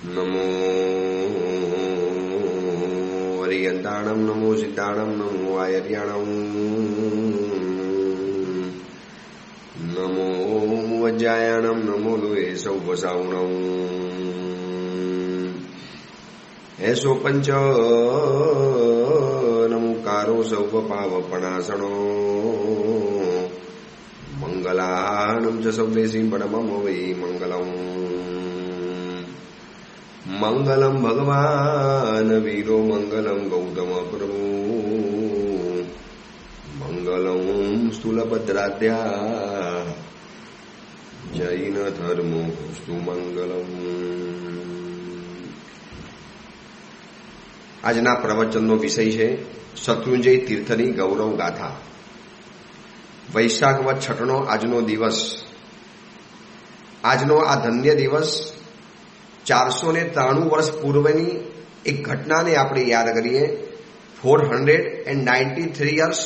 નમો વરિયંતાણમ, નમો સિદ્ધાણમ, નમો આયર્યાણમ, નમો વજ્જાયાણમ, નમો લોહે સૌપસાવણમ. એસો પંચ નમુકારો સૌપાવપણાસણો મંગલાનમ ચ સૌદેશી પરમમ વૈ મંગલમ. મંગલમ ભગવાન વીરો, મંગલમ ગૌતમ પ્રભુ, મંગલમ સ્થૂલભદ્રાદ્યા જૈન ધર્મો સ્તુ મંગલમ. આજના પ્રવચનનો વિષય છે શત્રુંજય તીર્થની ગૌરવ ગાથા. વૈશાખ વદ છઠનો આજનો દિવસ, આજનો આ ધન્ય દિવસ 493 વર્ષ પૂર્વની એક ઘટનાને આપણે યાદ કરીએ. 493 યર્સ.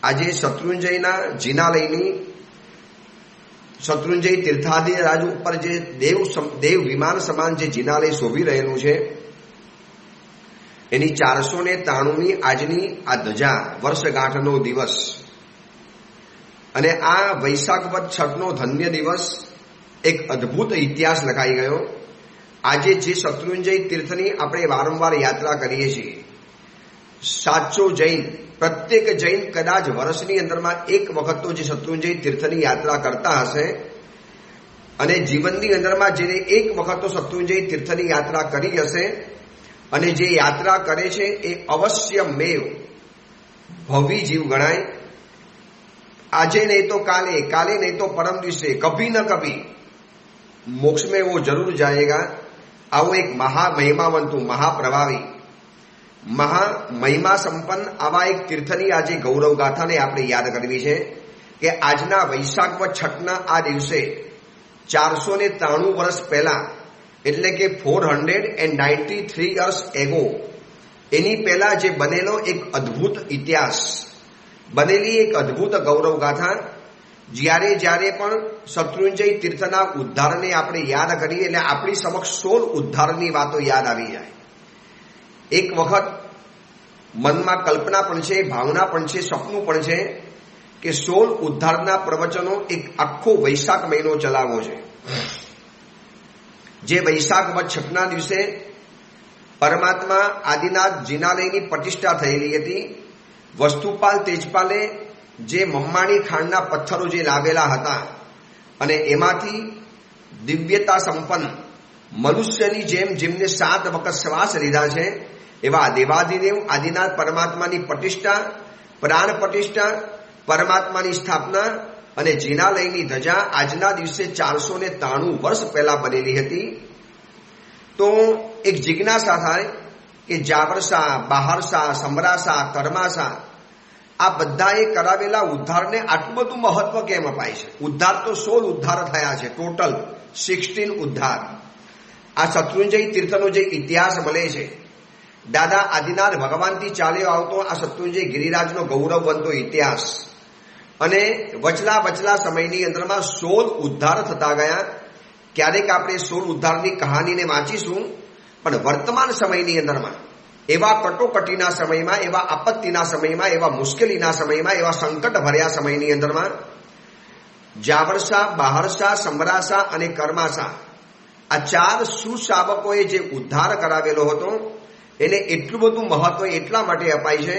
આજે શત્રુંજયના જિનાલયની શત્રુંજય તીર્થાધિરાજ ઉપર જે દેવ વિમાન સમાન જે જિનાલય શોભી રહેલું છે, એની 493મી આજની આ ધજા વર્ષગાંઠનો દિવસ. અને આ વૈશાખ વદ છઠનો ધન્ય દિવસ એક અદ્ભુત ઇતિહાસ લખાઈ ગયો. આજે જે શત્રુંજય તીર્થની આપણે વારંવાર યાત્રા કરીએ છીએ, સાચો જૈન, પ્રત્યેક જૈન કદાચ વર્ષની અંદરમાં એક વખત તો જે શત્રુંજય તીર્થની યાત્રા કરતા હશે, અને જીવનની અંદરમાં જેને એક વખત તો શત્રુંજય તીર્થની યાત્રા કરી હશે, અને જે યાત્રા કરે છે એ અવશ્ય મેવ ભવી જીવ ગણાય. આજે નહીં તો કાલે, કાલે નહીં તો પરમ દિવસે, કભી ન કભી મોક્ષ में वो जरूर जाएगा. આવો એક મહામહિમાવંતુ, મહાપ્રભાવી, મહામહિમા સંપન્ન આવા એક તીર્થની આજે ગૌરવ ગાથાને આપણે યાદ કરવી છે કે આજના વૈશાખ વદ છઠના આ દિવસે 493 વર્ષ પહેલા, એટલે કે 493 યર્સ એગો, એની પહેલા જે બનેલો એક અદ્ભુત ઇતિહાસ, બનેલી એક અદ્ભુત ગૌરવ ગાથા. જ્યારે જ્યારે પણ શત્રુંજય તીર્થના ઉદ્ધારને આપણે યાદ કરીએ એટલે આપણી સમક્ષ 16 ઉદ્ધારની વાતો યાદ આવી જાય. એક વખત મનમાં કલ્પના પણ છે, ભાવના પણ છે, સપનું પણ છે કે 16 ઉદ્ધારના પ્રવચનો એક આખો વૈશાખ મહિનો ચલાવવો છે. જે વૈશાખ વદ છઠના દિવસે પરમાત્મા આદિનાથ જિનાલયની પ્રતિષ્ઠા થયેલી હતી. વસ્તુપાલ તેજપાલે જે મમ્માણી ખાંડના પથ્થરો જે લાવેલા હતા, અને એમાંથી દિવ્યતા સંપન્ન મનુષ્યની જેમ જેમને 7 વખત શ્વાસ લીધા છે એવા દેવાધિદેવ આદિનાથ પરમાત્માની પ્રતિષ્ઠા, પ્રાણ પ્રતિષ્ઠા, પરમાત્માની સ્થાપના અને જિનાલયની ધજા આજના દિવસે 493 વર્ષ પહેલા બનેલી હતી. તો એક જિજ્ઞાસા થાય કે જાવરસા, બહારસા, સમરાસા, કર્માસા, આ બધાએ કરાવેલા ઉદ્ધારને આટલું બધું મહત્વ કેમ અપાય છે? ઉદ્ધાર તો 16 ઉદ્ધાર થયા છે, ટોટલ 16 ઉદ્ધાર. આ શત્રુંજય તીર્થનો જે ઇતિહાસ મળે છે, દાદા આદિનાથ ભગવાનથી ચાલ્યો આવતો આ શત્રુંજય ગિરિરાજનો ગૌરવવંતો ઇતિહાસ, અને વચલા સમયની અંદરમાં 16 ઉદ્ધાર થતા ગયા. ક્યારેક આપણે 16 ઉદ્ધારની કહાનીને વાંચીશું, પણ વર્તમાન સમયની અંદરમાં એવા કટોકટીના સમયમાં, એવા આપત્તિના સમયમાં, એવા મુશ્કેલીના સમયમાં, એવા સંકટ ભર્યા સમયની અંદરમાં જાવરસા, બહારસા, સમરાસા અને કર્માસા, આ 4 સુશાવકોએ જે ઉદ્ધાર કરાવેલો હતો એને એટલું બધું મહત્વ એટલા માટે અપાય છે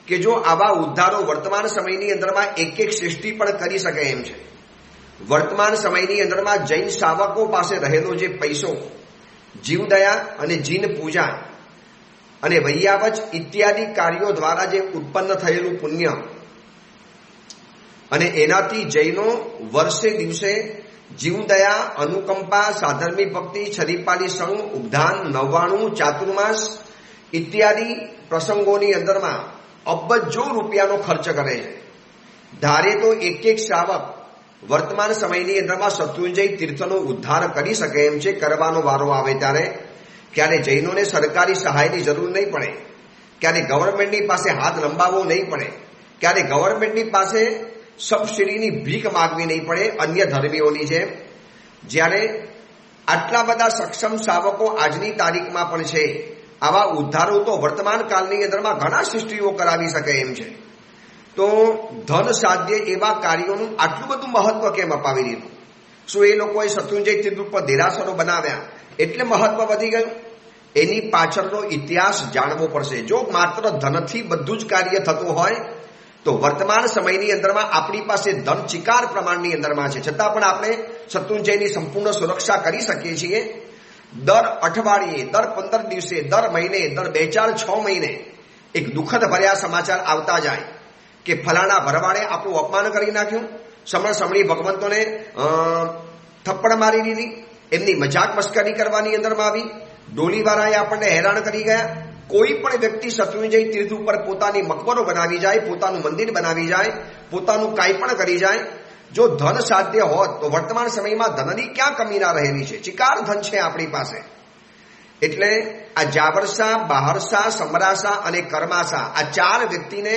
કે જો આવા ઉદ્ધારો વર્તમાન સમયની અંદરમાં એક સૃષ્ટિ પણ કરી શકે એમ છે. વર્તમાન સમયની અંદરમાં જૈન શાવકો પાસે રહેલો જે પૈસો, જીવદયા અને જીન પૂજા અને વૈયાવચ ઇત્યાદિ કાર્યો દ્વારા જે ઉત્પન્ન થયેલું પુણ્ય, અને એનાથી જૈનો વર્ષે દિવસે જીવદયા, અનુકંપા, સાધર્મી ભક્તિ, છરીપાલી સંઘ, ઉદ્ધાન, 99 ચાતુર્માસ ઇત્યાદિ પ્રસંગોની અંદરમાં અબજો રૂપિયાનો ખર્ચ કરે છે. ધારે તો એક શાવક વર્તમાન સમયની અંદરમાં શત્રુંજય તીર્થનો ઉદ્ધાર કરી શકે એમ છે. કરવાનો વારો આવે ત્યારે જૈનોને સરકારી સહાયની જરૂર નહીં પડે, ક્યારે ગવર્મેન્ટની પાસે હાથ લંબાવવો નહીં પડે, ક્યારે ગવર્મેન્ટની પાસે સબસિડીની ભીખ માગવી નહીં પડે અન્ય ધર્મીઓની જેમ. જ્યારે આટલા બધા સક્ષમ શાવકો આજની તારીખમાં પણ છે. આવા ઉદ્ધારો તો વર્તમાન કાળની અંદરમાં ઘણા સૃષ્ટિઓ કરાવી શકે એમ છે. તો ધન સાધ્ય એવા કાર્યોનું આટલું બધું મહત્વ કેમ અપાવી દીધું? શું એ લોકોએ શત્રુંજય તીર્થ ઉપર દેરાસરો બનાવ્યા એટલે મહત્વ વધી ગયું? એની પાછળનો ઇતિહાસ જાણવો પડશે. જો માત્ર ધનથી બધું જ કાર્ય થતું હોય તો વર્તમાન સમયની અંદરમાં આપણી પાસે ધન ચિકાર પ્રમાણની અંદરમાં છે, છતાં પણ આપણે શત્રુંજયની સંપૂર્ણ સુરક્ષા કરી શકીએ છીએ. દર અઠવાડિયે, દર 15 દિવસે, દર મહિને, દર 2-4-6 મહિને એક દુઃખદ ભર્યા સમાચાર આવતા જાય કે ફલાણા ભરવાડે આપણું અપમાન કરી નાખ્યું, સમણી ભગવંતોને થપ્પડ મારી દીધી, એમની મજાક મસ્કરી કરવાની અંદરમાં આવી, ડોલીવાળાએ આપણને હેરાન કરી ગયા. કોઈ પણ વ્યક્તિ શત્રુંજય તીર્થ ઉપર પોતાની મકબરો બનાવી જાય, પોતાનું મંદિર બનાવી જાય, પોતાનું કાંઈ પણ કરી જાય, જો ધન સાધ્ય હોત તો વર્તમાન સમયમાં ધનની ક્યાં કમી ના રહેલી છે? ચિકાર ધન છે આપણી પાસે. એટલે આ જાવરસા, બહારસા, સમરાસા અને કર્માસા આ 4 વ્યક્તિને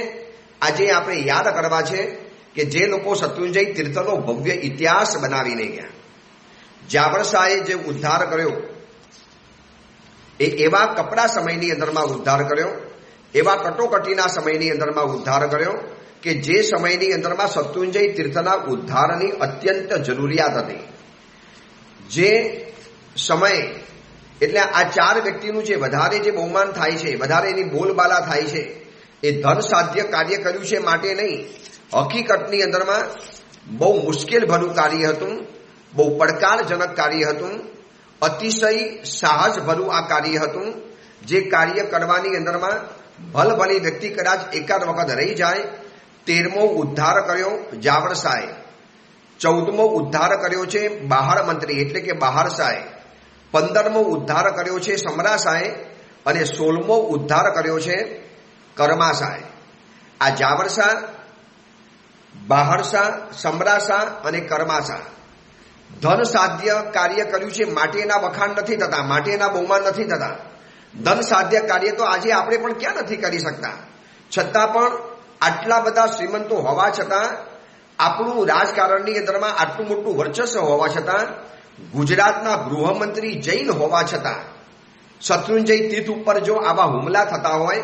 આજે આપણે યાદ કરવા છે કે જે લોકો શત્રુંજય તીર્થનો ભવ્ય ઇતિહાસ બનાવીને ગયા. જાવરસાએ જે ઉદ્ધાર કર્યો એ એવા કપડા સમયની અંદરમાં ઉદ્ધાર કર્યો, એવા કટોકટીના સમયની અંદરમાં ઉદ્ધાર કર્યો કે જે સમયની અંદરમાં શત્રુંજય તીર્થના ઉદ્ધારની અત્યંત જરૂરિયાત હતી. જે સમય એટલે આ 4 વ્યક્તિનું જે વધારે જે બહુમાન થાય છે, વધારે એની બોલબાલા થાય છે, એ ધન સાધ્ય કાર્ય કર્યું છે માટે નહીં, હકીકતની અંદરમાં બહુ મુશ્કેલ ભર્યું કાર્ય હતું, બહુ પડકારજનક કાર્ય હતું, અતિશય સાહસ ભર્યું આ કાર્ય હતું. જે કાર્ય કરવાની અંદરમાં ભલભલી વ્યક્તિ કદાચ એકાદ વખત રહી જાય. 13મો ઉદ્ધાર કર્યો જાવરસાએ, 14મો ઉદ્ધાર કર્યો છે બહાર મંત્રી એટલે કે બહારસાએ, 15મો ઉદ્ધાર કર્યો છે સમરાસાએ અને 16મો ઉદ્ધાર કર્યો છે કર્માસાએ. આ જાવરસા, બહારસા, સમરાસા અને કર્માસા ધન સાધ્ય કાર્ય કર્યું છે માટેના વખાણ નથી થતા, માટેના બહુમાન નથી થતા. ધન સાધ્ય કાર્ય તો આજે આપણે પણ ક્યાં નથી કરી શકતા. છતાં પણ આટલા બધા શ્રીમંતો હોવા છતાં, આપણું રાજકારણની અંદરમાં આટલું મોટું વર્ચસ્વ હોવા છતાં, ગુજરાતના ગૃહમંત્રી જૈન હોવા છતાં, શત્રુંજય તીર્થ ઉપર જો આવા હુમલા થતા હોય,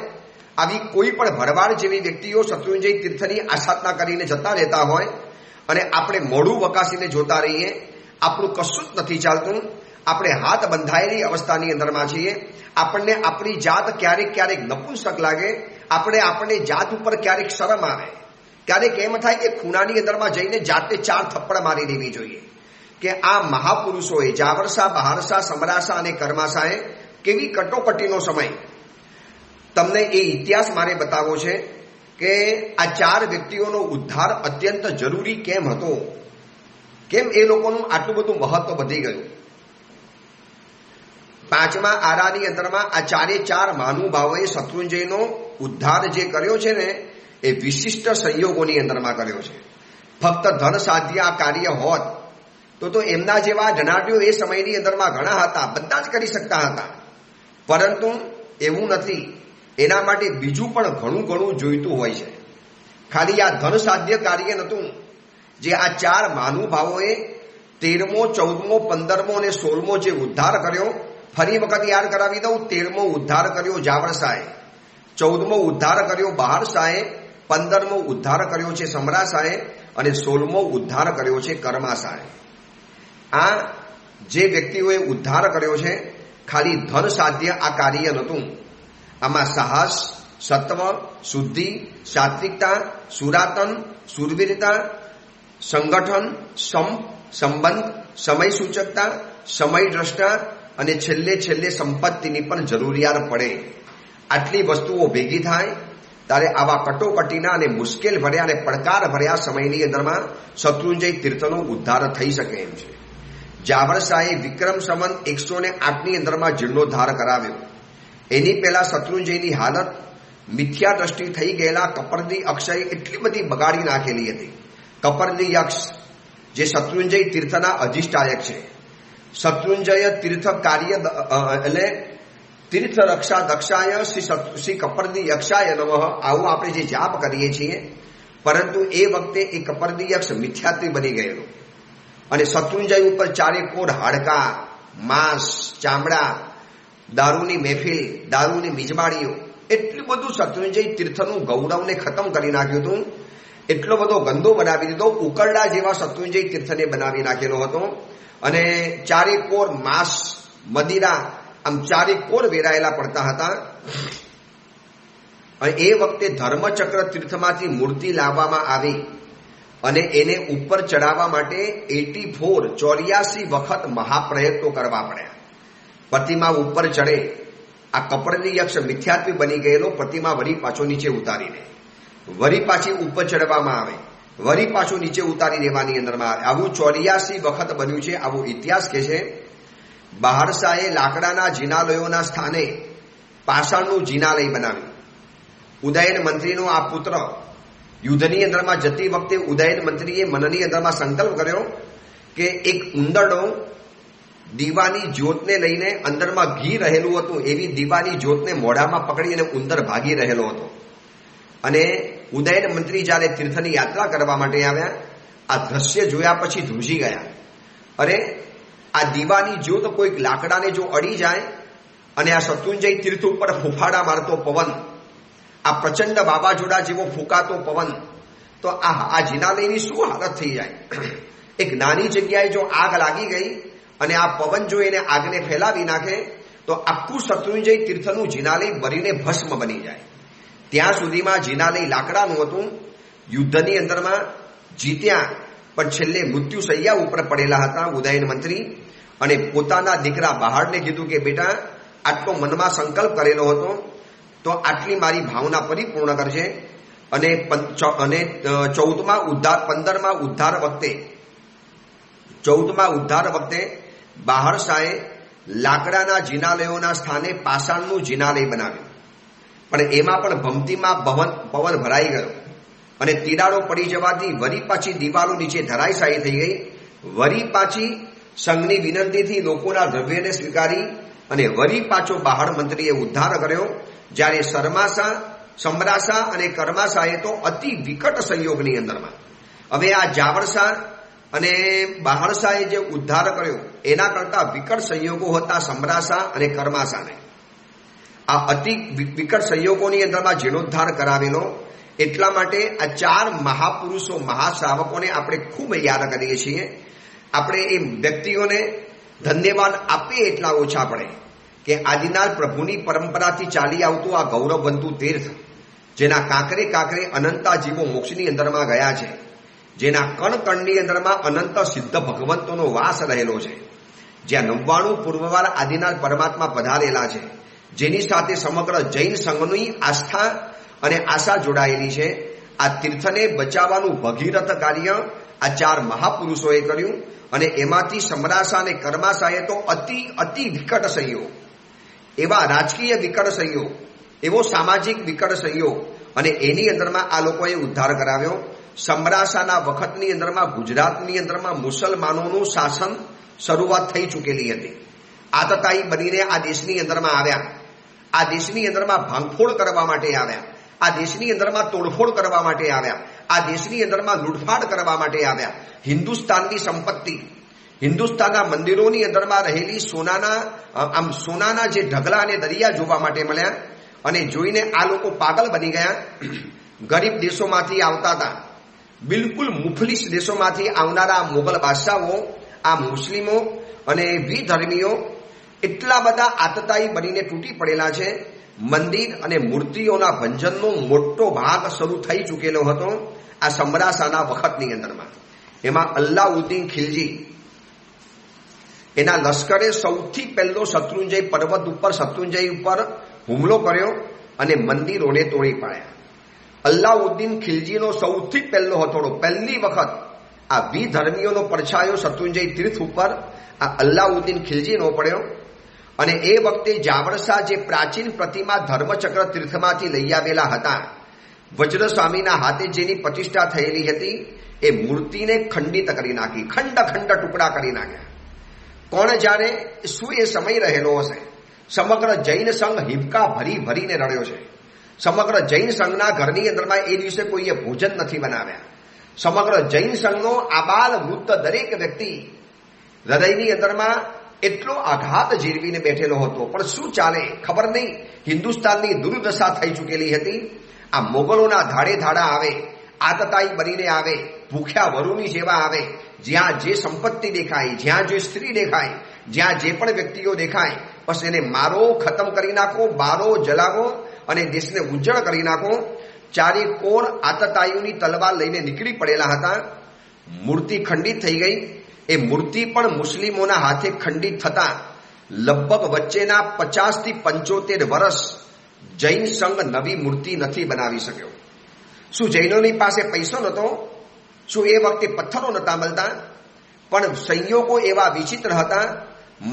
આવી કોઈ પણ ભરવાડ જેવી વ્યક્તિઓ શત્રુંજય તીર્થની આસાધના કરીને જતા રહેતા હોય અને આપણે મોઢું વકાસીને જોતા રહીએ, આપણું કશું જ નથી ચાલતું, આપણે હાથ બંધાયેલી અવસ્થાની અંદરમાં છીએ, આપણને આપણી જાત ક્યારેક ક્યારેક નપુંસક લાગે, આપણે જાત ઉપર ક્યારેક શરમ આવે, ક્યારેક એમ થાય કે ખૂણાની અંદરમાં જઈને જાતે 4 થપ્પડ મારી દેવી જોઈએ કે આ મહાપુરુષોએ જાવરસા, બહારસા, સમરાસા અને કર્માસાએ કેવી કટોકટીનો સમય. તમને એ ઇતિહાસ મારે બતાવવો છે કે આ 4 વ્યક્તિઓનો ઉદ્ધાર અત્યંત જરૂરી કેમ હતો, કેમ એ લોકોનું આટલું બધું મહત્વ વધી ગયું. 5મા આરાની અંદરમાં આ 4 મહાનુભાવોએ શત્રુંજયનો ઉદ્ધાર જે કર્યો છે ને એ વિશિષ્ટ સંયોગોની અંદરમાં કર્યો છે. ફક્ત ધન સાધ્ય આ કાર્ય હોત તો એમના જેવા ધનાઢ્યો એ સમયની અંદરમાં ઘણા હતા, બધા જ કરી શકતા હતા. પરંતુ એવું નથી, એના માટે બીજું પણ ઘણું જોઈતું હોય છે. ખાલી આ ધન સાધ્ય કાર્ય નહોતું. જે આ 4 મહાનુભાવોએ 13મો, 14મો, 15મો અને 16મો જે ઉદ્ધાર કર્યો, ફરી વખત યાદ કરાવી દઉં. 13મો ઉદ્ધાર કર્યો જાવરસાએ, 14મો ઉદ્ધાર કર્યો બહારસાએ, 15મો ઉદ્ધાર કર્યો છે સમરાસાએ અને 16મો ઉદ્ધાર કર્યો છે કર્માસાએ. આ જે વ્યક્તિઓએ ઉદ્ધાર કર્યો છે, ખાલી ધન સાધ્ય આ કાર્ય નહોતું. આમાં સાહસ, સત્વ, શુદ્ધિ, સાત્વિકતા, સુરાતન, સુરવીરતા, સંગઠન, સંબંધ, સમય સૂચકતા, સમય દ્રષ્ટા અને છેલ્લે સંપત્તિની પણ જરૂરિયાત પડે. આટલી વસ્તુઓ ભેગી થાય ત્યારે આવા કટોકટીના અને મુશ્કેલ ભર્યા અને પડકાર ભર્યા સમયની અંદરમાં શત્રુંજય તીર્થનો ઉદ્ધાર થઈ શકે એમ છે. જાવરસાએ વિક્રમ સંવત 108ની અંદરમાં જીર્ણોદ્ધાર કરાવ્યો. એની પહેલા શત્રુંજયની હાલત મિથ્યા દ્રષ્ટિ થઈ ગયેલા કપરદી અક્ષય એટલી બધી બગાડી નાખેલી હતી. કપરદી યક્ષ જે શત્રુંજય તીર્થના અધિષ્ઠાયક છે. શત્રુંજય તીર્થ કાર્ય એટલે તીર્થ રક્ષા દક્ષાય શ્રી કપરદી યક્ષાય નમઃ, આવું આપણે જે જાપ કરીએ છીએ. પરંતુ એ વખતે એ કપરદી યક્ષ મિથ્યાત્વી બની ગયેલો અને શત્રુંજય ઉપર 4 કોર હાડકા, માંસ, ચામડા, દારૂની મહેફિલ, દારૂની મિજબાણીઓ, એટલું બધું શત્રુંજય તીર્થનું ગૌરવને ખતમ કરી નાખ્યું હતું. એટલો બધો ગંદો બનાવી દીધો, ઉકરડા જેવા શત્રુંજય તીર્થને બનાવી નાખેલો હતો. અને ચારેકોર માંસ, મદિરા આમ ચારેકોર વેરાયેલા પડતા હતા. અને એ વખતે ધર્મચક્ર તીર્થમાંથી મૂર્તિ લાવવામાં આવી અને એને ઉપર ચડાવવા માટે 84 વખત મહાપ્રયત્નો કરવા પડ્યા. પ્રતિમા ઉપર ચડે, આ કપડની યક્ષ મિથ્યાત્વી બની ગયેલો પ્રતિમા વળી પાછો નીચે ઉતારીને વળી પાછી ઉપર ચડવામાં આવે, વળી પાછું નીચે ઉતારી દેવાની અંદરમાં આવે. આવું 84 વખત બન્યું છે. આવો ઇતિહાસ કહે છે. બહારશાહે લાકડાના જિનાલયોના સ્થાને પાષાણનું જિનાલય બનાવ્યું. ઉદયન મંત્રીનો આ પુત્ર યુદ્ધની અંદરમાં જતી વખતે ઉદયન મંત્રીએ મનની અંદરમાં સંકલ્પ કર્યો કે એક ઉંદરડો દીવાની જ્યોતને લઈને અંદરમાં ઘી રહેલું હતું એવી દીવાની જ્યોતને મોઢામાં પકડી અને ઉંદર ભાગી રહેલો હતો. અને ઉદયન મંત્રી જ્યારે તીર્થની યાત્રા કરવા માટે આવ્યા, આ દ્રશ્ય જોયા પછી ધ્રુજી ગયા. અરે, આ દીવાની જ્યોત કોઈક લાકડાને જો અડી જાય અને આ શત્રુંજય તીર્થ ઉપર ફૂફાડા મારતો પવન, આ પ્રચંડ વાવાઝોડા જેવો ફૂંકાતો પવન, તો આ જિનાલયની શું હાલત થઈ જાય? એક નાની જગ્યાએ જો આગ લાગી ગઈ અને આ પવન જો એને આગને ફેલાવી નાખે તો આખું શત્રુંજય તીર્થનું જિનાલય બળીને ભસ્મ બની જાય. ત્યાં સુધીમાં જિનાલય લાકડાનું હતું. યુદ્ધની અંદરમાં જીત્યા, પણ છેલ્લે મૃત્યુ શૈયા ઉપર પડેલા હતા ઉદયન મંત્રી. અને પોતાના દીકરા બહારને કીધું કે બેટા, આટલો મનમાં સંકલ્પ કરેલો હતો તો આટલી મારી ભાવના પરિપૂર્ણ કરજે. અને 15મા ઉદ્ધાર વખતે બહારશાહે લાકડાના જિનાલયોના સ્થાને પાષાણનું જિનાલય બનાવ્યું. પણ એમાં પણ ભમતીમાં પવન ભરાઈ ગયો અને તિરાડો પડી જવાથી વરી પાછી દિવાલો નીચે ધરાશાયી થઈ ગઈ. વરી પાછી સંઘની વિનંતીથી લોકોના દ્રવ્યને સ્વીકારી અને વરી પાછો બહાર મંત્રીએ ઉદ્ધાર કર્યો. જ્યારે સમરાસા અને કર્માશાએ તો અતિ વિકટ સંયોગની અંદરમાં, હવે આ જાવરશાહ અને બહારશાહે જે ઉદ્ધાર કર્યો એના કરતા વિકટ સંયોગો હતા સમરાસા અને કર્માશાને. આ અતિ વિકટ સંયોગોની અંદરમાં જીર્ણોદ્ધાર કરાવેલો. એટલા માટે આ 4 મહાપુરુષો, મહાશ્રાવકોને આપણે ખૂબ યાદ કરીએ છીએ. આપણે એ વ્યક્તિઓને ધન્યવાદ આપીએ એટલા ઓછા પડે કે આદિનાથ પ્રભુની પરંપરાથી ચાલી આવતું આ ગૌરવવંતું તીર્થ, જેના કાંકરે કાંકરે અનંતા જીવો મોક્ષની અંદરમાં ગયા છે, જેના કણ કણની અંદરમાં અનંત સિદ્ધ ભગવંતોનો વાસ રહેલો છે, જ્યાં 99 પૂર્વવાર આદિનાથ પરમાત્મા પધારેલા છે, જેની સાથે સમગ્ર જૈન સંઘની આસ્થા અને આશા જોડાયેલી છે. આ તીર્થને બચાવવાનું ભગીરથ કાર્ય આ 4 મહાપુરુષોએ કર્યું. અને એમાંથી સમરાસા અને કર્માશાએ તો અતિ વિકટ સંયોગ, એવા રાજકીય વિકટ સંયોગ, એવો સામાજિક વિકટ સંયોગ, અને એની અંદરમાં આ લોકોએ ઉદ્ધાર કરાવ્યો. સમરાસાના વખતની અંદરમાં ગુજરાતની અંદરમાં મુસલમાનોનું શાસન શરૂઆત થઈ ચૂકેલી હતી. આતતાયી બનીને આ દેશની અંદરમાં આવ્યા. આ દેશની અંદરમાં ભાંગફોડ કરવા માટે આવ્યા. આ દેશની અંદરમાં તોડફોડ કરવા માટે આવ્યા. આ દેશની અંદરમાં લૂંટફાટ કરવા માટે આવ્યા. હિન્દુસ્તાનની સંપત્તિ, હિન્દુસ્તાનના મંદિરોની અંદરમાં રહેલી સોનાના જે ઢગલા અને દરિયા જોવા માટે મળ્યા. અને જોઈને આ લોકો પાગલ બની ગયા. ગરીબ દેશોમાંથી આવતા હતા, બિલકુલ મુફલિસ દેશોમાંથી આવનારા મોગલ બાદશાહો, આ મુસ્લિમો અને વિધર્મીઓ એટલા બધા આતતાયી બનીને તૂટી પડેલા છે. મંદિર અને મૂર્તિઓના ભંજનનો મોટો ભાગ શરૂ થઈ ચૂકેલો હતો આ સમરાસાના વખતની અંદરમાં. એમાં અલ્લાઉદ્દીન ખિલજી, એના લશ્કરે સૌથી પહેલો શત્રુંજય પર્વત ઉપર શત્રુંજય ઉપર હુમલો કર્યો અને મંદિરોને તોડી પાડ્યા. અલ્લાઉદ્દીન ખિલજીનો સૌથી પહેલો હથોડો, પહેલી વખત આ વિધર્મીઓનો પડછાયો શત્રુંજય તીર્થ ઉપર આ અલ્લાઉદ્દીન ખિલજીનો પડ્યો. અને એ વખતે જાવરશાહ જે પ્રાચીન પ્રતિમા ધર્મચક્ર તીર્થમાંથી લઈ આવેલા હતા, વજ્રસ્વામીના હાથે જેની પ્રતિષ્ઠા થયેલી હતી, એ મૂર્તિને ખંડિત કરી નાખી, ખંડ ટુકડા કરી નાખ્યા. કોણ જાણે શું એ સમય રહેલો હશે. સમગ્ર જૈન સંઘ હિબકા ભરીને રડ્યો છે. સમગ્ર જૈન સંઘના ઘરની અંદરમાં એ દિવસે કોઈએ ભોજન નથી બનાવ્યા. સમગ્ર જૈન સંઘનો આબાલ વૃદ્ધ દરેક વ્યક્તિ હૃદયની અંદરમાં એટલો આઘાત ઝીરવીને બેઠેલો હતો. પણ શું ચાલે ખબર નહીં. હિન્દુસ્તાનની દુર્દશા થઈ ચૂકેલી હતી. આ મોગલોના ધાડે ધાડા આવે, આતતાઈ બનીને આવે, ભૂખ્યા વરુની જેવા આવે. જ્યાં જે સંપત્તિ દેખાય, જ્યાં જે સ્ત્રી દેખાય, જ્યાં જે પણ વ્યક્તિઓ દેખાય, બસ એને મારો, ખતમ કરી નાખો, બારો, જલાવો અને દેશને ઉજ્જળ કરી નાખો. ચારે કોણ આતતાઈઓની તલવાર લઈને નીકળી પડેલા હતા. મૂર્તિ ખંડિત થઈ ગઈ. એ મૂર્તિ પણ મુસ્લિમોના હાથે ખંડિત થતા લગભગ વચ્ચેના 50 થી 75 વર્ષ જૈન સંઘ નવી મૂર્તિ નથી બનાવી શક્યો. શું જૈનોની પાસે પૈસો નહોતો? શું એ વખતે પથ્થરો નહોતા મળતા? પણ સંયોગો એવા વિચિત્ર હતા.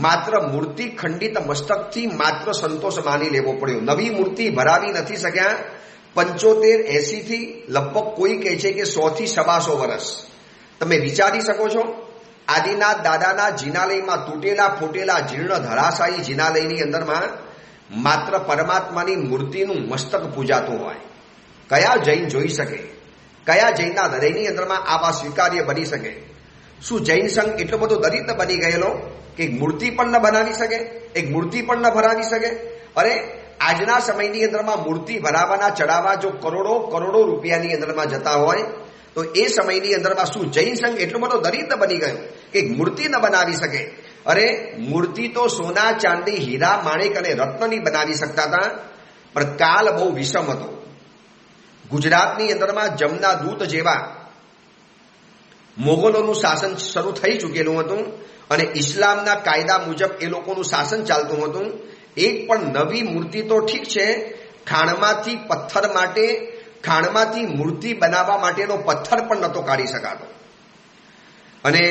માત્ર મૂર્તિ ખંડિત મસ્તકથી માત્ર સંતોષ માની લેવો પડ્યો. નવી મૂર્તિ ભરાવી નથી શક્યા. 75-80 થી લગભગ કોઈ કહે છે કે 100 થી 125 વર્ષ. તમે વિચારી શકો છો, આદિનાથ દાદાના જિનાલયમાં તૂટેલા ફૂટેલા જીર્ણ ધરાશાયી જિનાલયની અંદરમાં માત્ર પરમાત્માની મૂર્તિનું મસ્તક પૂજાતું હોય. કયા જૈન જોઈ શકે? કયા જૈનના હૃદયની અંદરમાં આવા સ્વીકાર્ય બની શકે? શું જૈન સંઘ એટલો બધો દરિદ્ર બની ગયેલો કે એક મૂર્તિ પણ ન બનાવી શકે, એક મૂર્તિ પણ ન ભરાવી શકે? અરે આજના સમયની અંદરમાં મૂર્તિ ભરાવાના ચડાવવા જો કરોડો રૂપિયાની અંદરમાં જતા હોય, તો એ સમયની અંદરમાં શું જૈન સંઘ એટલો બધો દરિદ્ર બની ગયો કે મૂર્તિ ન બનાવી શકે? અરે મૂર્તિ તો સોના, ચાંદી, હીરા, માણેક અને રત્નની બનાવી શકતા હતા. પણ કાલ બહુ વિષમ હતો. ગુજરાતની અંદરમાં જમના દૂત જેવા મોગલોનું શાસન શરૂ થઈ ચૂકેલું હતું અને ઇસ્લામના કાયદા મુજબ એ લોકોનું શાસન ચાલતું હતું. એક પણ નવી મૂર્તિ તો ઠીક છે, ખાણમાંથી પથ્થર માટે, ખાણમાંથી મૂર્તિ બનાવવા માટેનો પથ્થર પણ નહોતો કાઢી શકાતો. અને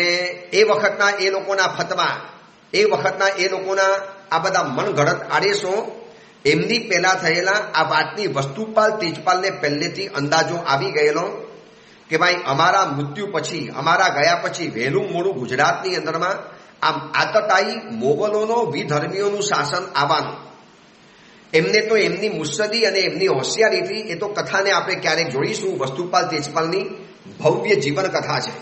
એ વખતના એ લોકોના ફતવા, એ વખતના એ લોકોના આ બધા મનગઢત આદેશો, એમની પહેલા થયેલા આ વાતની વસ્તુપાલ તેજપાલને પહેલેથી અંદાજો આવી ગયેલો કે ભાઈ અમારા મૃત્યુ પછી, અમારા ગયા પછી વહેલું મોડું ગુજરાતની અંદરમાં આમ આતતાઈ મોગલોનો વિધર્મીઓનું શાસન આવવાનું. એમને તો એમની મુસદ્દી અને એમની હોશિયારીથી, એ તો કથાને આપણે ક્યારેક જોઈશું. વસ્તુપાલ તેજપાલની ભવ્ય જીવન કથા છે.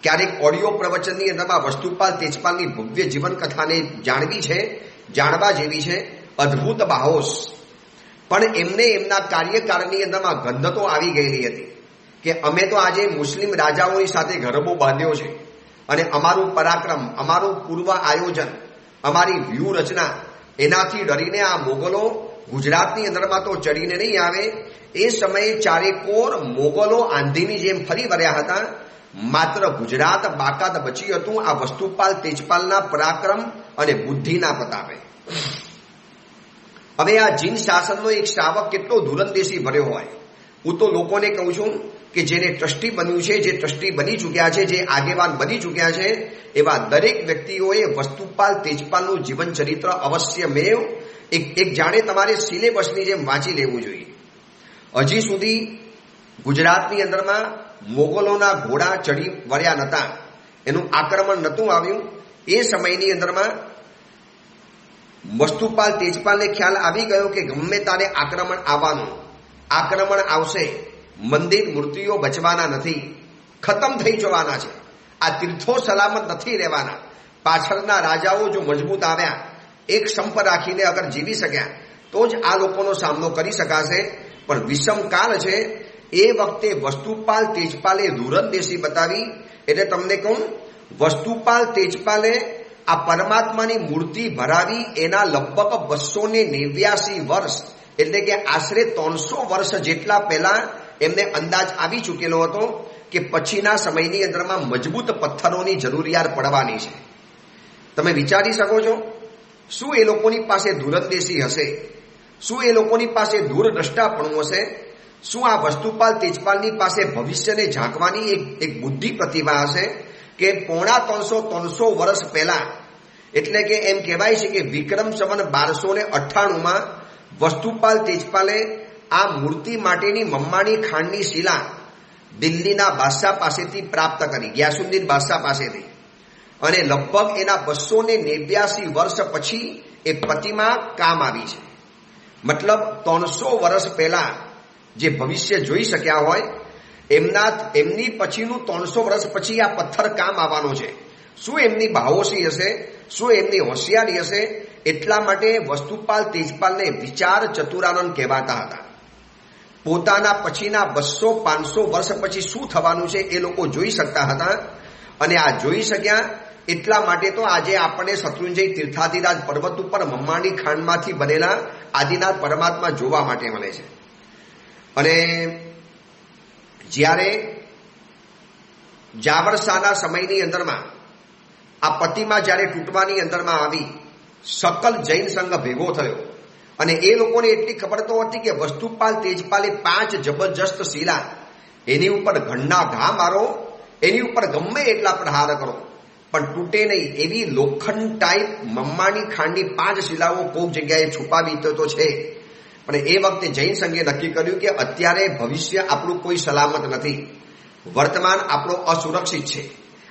ક્યારેક ઓડિયો પ્રવચનની અંદરમાં વસ્તુપાલ તેજપાલની ભવ્ય જીવન કથાને જાણવી છે, જાણવા જેવી છે. અદ્ભુત બાહોશ. પણ એમને એમના કાર્યકાળની અંદરમાં ગંધ તો આવી ગયેલી હતી કે અમે તો આજે મુસ્લિમ રાજાઓની સાથે ગરબો બાંધ્યો છે અને અમારું પરાક્રમ, અમારું પૂર્વ આયોજન, અમારી વ્યૂહરચના, એનાથી ડરીને આ મોગલો ગુજરાતની અંદરમાં તો ચડીને નહીં આવે. એ સમયે ચારેકોર મોગલો આંધીની જેમ ફરી વર્યા હતા. માત્ર ગુજરાત બાકાત બચી હતું આ વસ્તુપાલ તેજપાલના પરાક્રમ અને બુદ્ધિના પ્રતાપે. હવે આ જીન શાસનનો એક શ્રાવક કેટલો ધુરંદેશી ભર્યો હોય. હું તો લોકોને કહું છું કે જેને ટ્રસ્ટી બન્યું છે, જે ટ્રસ્ટી બની ચૂક્યા છે, જે આગેવાન બની ચૂક્યા છે, એવા દરેક વ્યક્તિઓએ વસ્તુપાલ તેજપાલનું જીવન ચરિત્ર અવશ્ય મેવ એક જાણે તમારે સિલેબસની જેમ વાંચી લેવું જોઈએ. હજી સુધી ગુજરાતની અંદરમાં મોગલોના ઘોડા ચડી વળ્યા નહોતા, એનું આક્રમણ નહોતું આવ્યું. એ સમયની અંદરમાં વસ્તુપાલ તેજપાલને ખ્યાલ આવી ગયો કે ગમે તારે આક્રમણ આવવાનું, આક્રમણ આવશે, મંદિર મૂર્તિઓ બચવાના નથી, ખતમ થઈ જવાના છે. આ તીર્થો સલામત નથી રહેવાના. પાછળના રાજાઓ જો મજબૂત આવ્યા, એક સંપ રાખીને અગર જીવી શક્યા, તો જ આ લોકોનો સામનો કરી શકાશે. પણ વિષમ કાળ છે. એ વખતે વસ્તુપાલ તેજપાલે ધુરંદેશી બતાવી. એટલે તમને કહું, વસ્તુપાલ તેજપાલે આ પરમાત્માની મૂર્તિ ભરાવી એના લગભગ 289 વર્ષ, એટલે કે આશરે 300 વર્ષ જેટલા પહેલા એમને અંદાજ આવી ચૂકેલો હતો કે પછીના સમયની અંદરમાં મજબૂત પથ્થરોની જરૂરિયાત પડવાની છે. તમે વિચારી શકો છો શું એ લોકોની પાસે ધુરંદેશી હશે? શું એ લોકોની પાસે દૂરદ્રષ્ટાપણું હશે? શું આ વસ્તુપાલ તેજપાલની પાસે ભવિષ્યને ઝાંકવાની એક બુદ્ધિ પ્રતિભા હશે કે 300 વર્ષ પહેલા, એટલે કે એમ કહેવાય છે કે વિક્રમ સંવત 1298માં વસ્તુપાલ તેજપાલે આ મૂર્તિ માટેની મમ્માણી ખાંડની શિલા દિલ્હીના બાદશાહ પાસેથી પ્રાપ્ત કરી, ગ્યાસુદ્દીન બાદશાહ પાસેથી. અને લગભગ એના 289 વર્ષ પછી એ પ્રતિમા કામ આવી છે. મતલબ 300 વર્ષ પહેલા જે ભવિષ્ય જોઈ શક્યા હોય, એમની પછીનું 300 વર્ષ પછી આ પથ્થર કામ આવવાનો છે. શું એમની બાહોશી હશે? શું એમની હોશિયારી હશે? એટલા માટે વસ્તુપાલ તેજપાલને વિચાર ચતુરાનંદ કહેવાતા હતા. પોતાના પછીના 200-500 વર્ષ પછી શું થવાનું છે એ લોકો જોઈ શકતા હતા, અને આ જોઈ શક્યા એટલા માટે તો આજે આપણને શત્રુંજય તીર્થાધિરાજ પર્વત ઉપર મમ્માની ખાંડમાંથી બનેલા આદિનાથ પરમાત્મા જોવા માટે મળે છે. અને જ્યારે જાબરશાહના સમયની અંદરમાં આ પ્રતિમા જ્યારે તૂટવાની અંદરમાં આવી, સકલ જૈન સંઘ ભેગો થયો અને એ લોકોને એટલી ખબર તો હતી કે વસ્તુપાલ તેજપાલે 5 જબરજસ્ત શિલા, એની ઉપર ઘણના ઘા મારો, એની ઉપર ગમે એટલા પ્રહાર કરો પણ તૂટે નહીં એવી લોખંડ ટાઈપ મમ્માની ખાંડની 5 શિલાઓ કોઈક જગ્યાએ છુપાવી તો છે. પણ એ વખતે જૈન સંઘે નક્કી કર્યું કે અત્યારે ભવિષ્ય આપણું કોઈ સલામત નથી, વર્તમાન આપણો અસુરક્ષિત છે.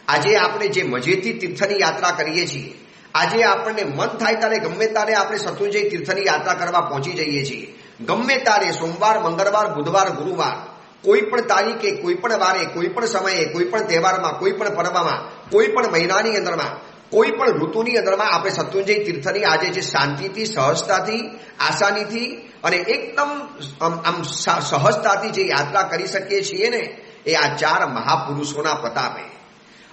આજે આપણે જે મજેથી તીર્થની યાત્રા કરીએ છીએ, આજે આપણને મન થાય ત્યારે ગમે ત્યારે આપણે શત્રુંજય તીર્થની યાત્રા કરવા પહોંચી જઈએ છીએ. ગમે ત્યારે સોમવાર, મંગળવાર, બુધવાર, ગુરુવાર, કોઈ પણ તારીખે, કોઈ પણ વારે, કોઈ પણ સમયે, કોઈ પણ તહેવારમાં, કોઈ પણ પર્વમાં, કોઈ પણ મહિનાની અંદરમાં, કોઈ પણ ઋતુની અંદરમાં આપણે શત્રુંજય તીર્થની આજે જે શાંતિથી, સહજતાથી, આસાનીથી અને એકદમ આમ સહજતાથી જે યાત્રા કરી શકીએ છીએ ને, એ આ 4 મહાપુરુષોના પ્રતાપે.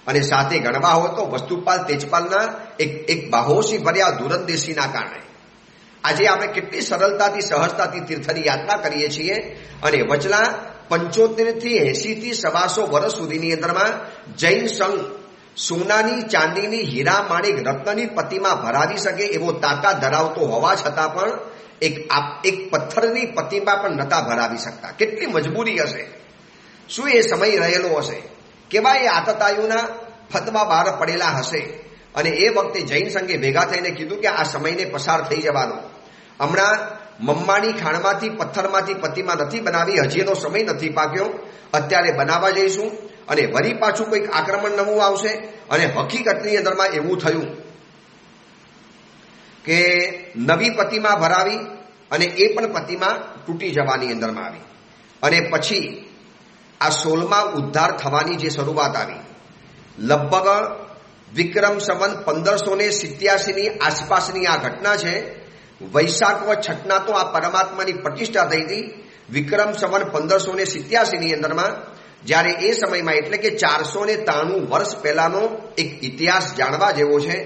અને સાથે ગણવા હોય તો વસ્તુપાલ તેજપાલના એક બાહોશી ભર્યા દૂરંદેશીના કારણે આજે આપણે કેટલી સરળતાથી, સહજતાથી તીર્થની યાત્રા કરીએ છીએ. અને વચલા 75 થી 80 થી 125 વર્ષ સુધીની અંદરમાં જૈન સંઘ સોનાની, ચાંદીની, હીરા, માણિક, રત્નની પ્રતિમા ભરાવી શકે એવો તાકાત ધરાવતો હોવા છતાં પણ એક પથ્થરની પ્રતિમા પણ નતા ભરાવી શકતા. કેટલી મજબૂરી હશે, શું એ સમય રહેલો હશે, કેવા એ આતતાયુના ફતવા બહાર પડેલા હશે. અને એ વખતે જૈન સંઘે ભેગા થઈને કીધું કે આ સમયને પસાર થઈ જવાનો, હમણાં મમ્માની ખાણમાંથી, પથ્થરમાંથી પ્રતિમા નથી બનાવી, હજી એનો સમય નથી પાક્યો, અત્યારે બનાવવા જઈશું અને વળી પાછું કોઈક આક્રમણ નવું આવશે. અને હકીકતની અંદરમાં એવું થયું કે નવી પ્રતિમા ભરાવી અને એ પણ પ્રતિમા તૂટી જવાની અંદરમાં આવી. અને પછી આ 16મા ઉદ્ધાર થવાની જે શરૂઆત આવી, લગભગ વિક્રમ સંવત 1587ની આસપાસની આ ઘટના છે. વૈશાખ છઠના તો આ પરમાત્માની પ્રતિષ્ઠા થઈ હતી. વિક્રમ સંવત 1587ની અંદરમાં જ્યારે એ સમયમાં એટલે કે 493 વર્ષ પહેલાનો એક ઇતિહાસ જાણવા જેવો છે.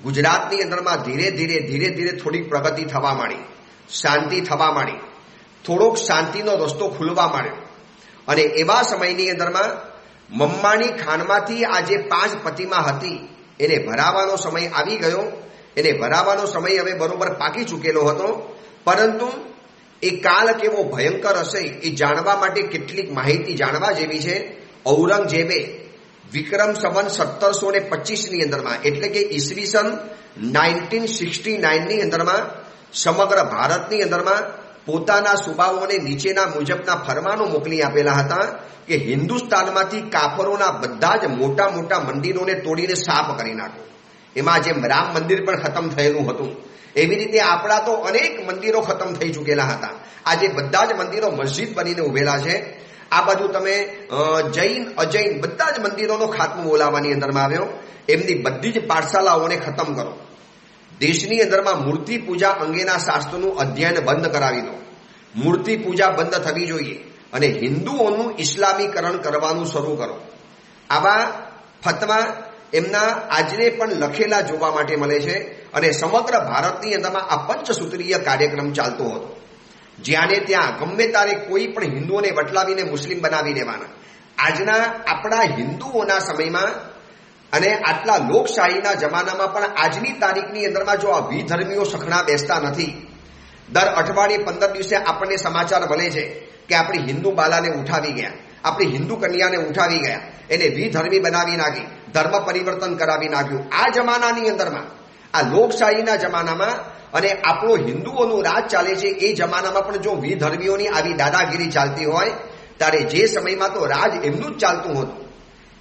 ગુજરાતની અંદરમાં ધીરે ધીરે થોડીક પ્રગતિ થવા માંડી, શાંતિ થવા માંડી, થોડોક શાંતિનો રસ્તો ખુલવા માંડ્યો. અને એવા સમયની અંદરમાં મમ્માની ખાણમાંથી આ જે 5 પ્રતિમા હતી એને ભરાવાનો સમય આવી ગયો. એને ભરાવાનો સમય હવે બરોબર પાકી ચૂકેલો હતો. પરંતુ એ કાળ કેવો ભયંકર હશે એ જાણવા માટે કેટલીક માહિતી જાણવા જેવી છે. ઔરંગઝેબે વિક્રમ સંવત 1725ની અંદરમાં એટલે કે ઈસવીસન 1969ની અંદરમાં સમગ્ર ભારતની અંદરમાં પોતાના સુબાઓને નીચેના મુજબના ફરમાનો મોકલી આપેલા હતા કે હિન્દુસ્તાનમાંથી કાફરોના બધા જ મોટા મોટા મંદિરોને તોડીને સાફ કરી નાખો. એમાં જેમ રામ મંદિર પણ ખતમ થયેલું હતું, એવી રીતે આપણા તો અનેક મંદિરો ખતમ થઈ ચૂકેલા હતા. આજે બધા જ મંદિરો મસ્જિદ બનીને ઉભેલા છે. આ બાજુ તમે જૈન, અજૈન બધા જ મંદિરોનો ખાત્મો બોલાવવાની અંદરમાં આવ્યો. એમની બધી જ પાઠશાલાઓને ખતમ કરો. દેશની અંદરમાં મૂર્તિ પૂજા અંગેના શાસ્ત્રોનું અધ્યયન બંધ કરાવી દો. મૂર્તિ પૂજા બંધ થવી જોઈએ અને હિન્દુઓનું ઇસ્લામીકરણ કરવાનું શરૂ કરો. આવા ફતવા એમના આજને પણ લખેલા જોવા માટે મળે છે. અને સમગ્ર ભારતની અંદરમાં આ પંચસૂત્રીય કાર્યક્રમ ચાલતો હતો. જ્યાં ને ત્યાં ગમે તારે કોઈ પણ હિન્દુઓને વટલાવીને મુસ્લિમ બનાવી દેવાના. આજના આપણા હિન્દુઓના સમયમાં અને આટલા લોકશાહીના જમાનામાં પણ આજની તારીખની અંદરમાં જો આ વિધર્મીઓ સખણા બેસતા નથી. દર અઠવાડિયે 15 દિવસે આપણને સમાચાર મળે છે કે આપણી હિન્દુ બાલાને ઉઠાવી ગયા, આપણી હિન્દુ કન્યાને ઉઠાવી ગયા, એને વિધર્મી બનાવી નાખી, ધર્મ પરિવર્તન કરાવી નાખ્યું. આ જમાનાની અંદરમાં, આ લોકશાહીના જમાનામાં અને આપણો હિન્દુઓનું રાજ ચાલે છે એ જમાનામાં પણ જો વિધર્મીઓની આવી દાદાગીરી ચાલતી હોય, ત્યારે જે સમયમાં તો રાજ એમનું જ ચાલતું હતું,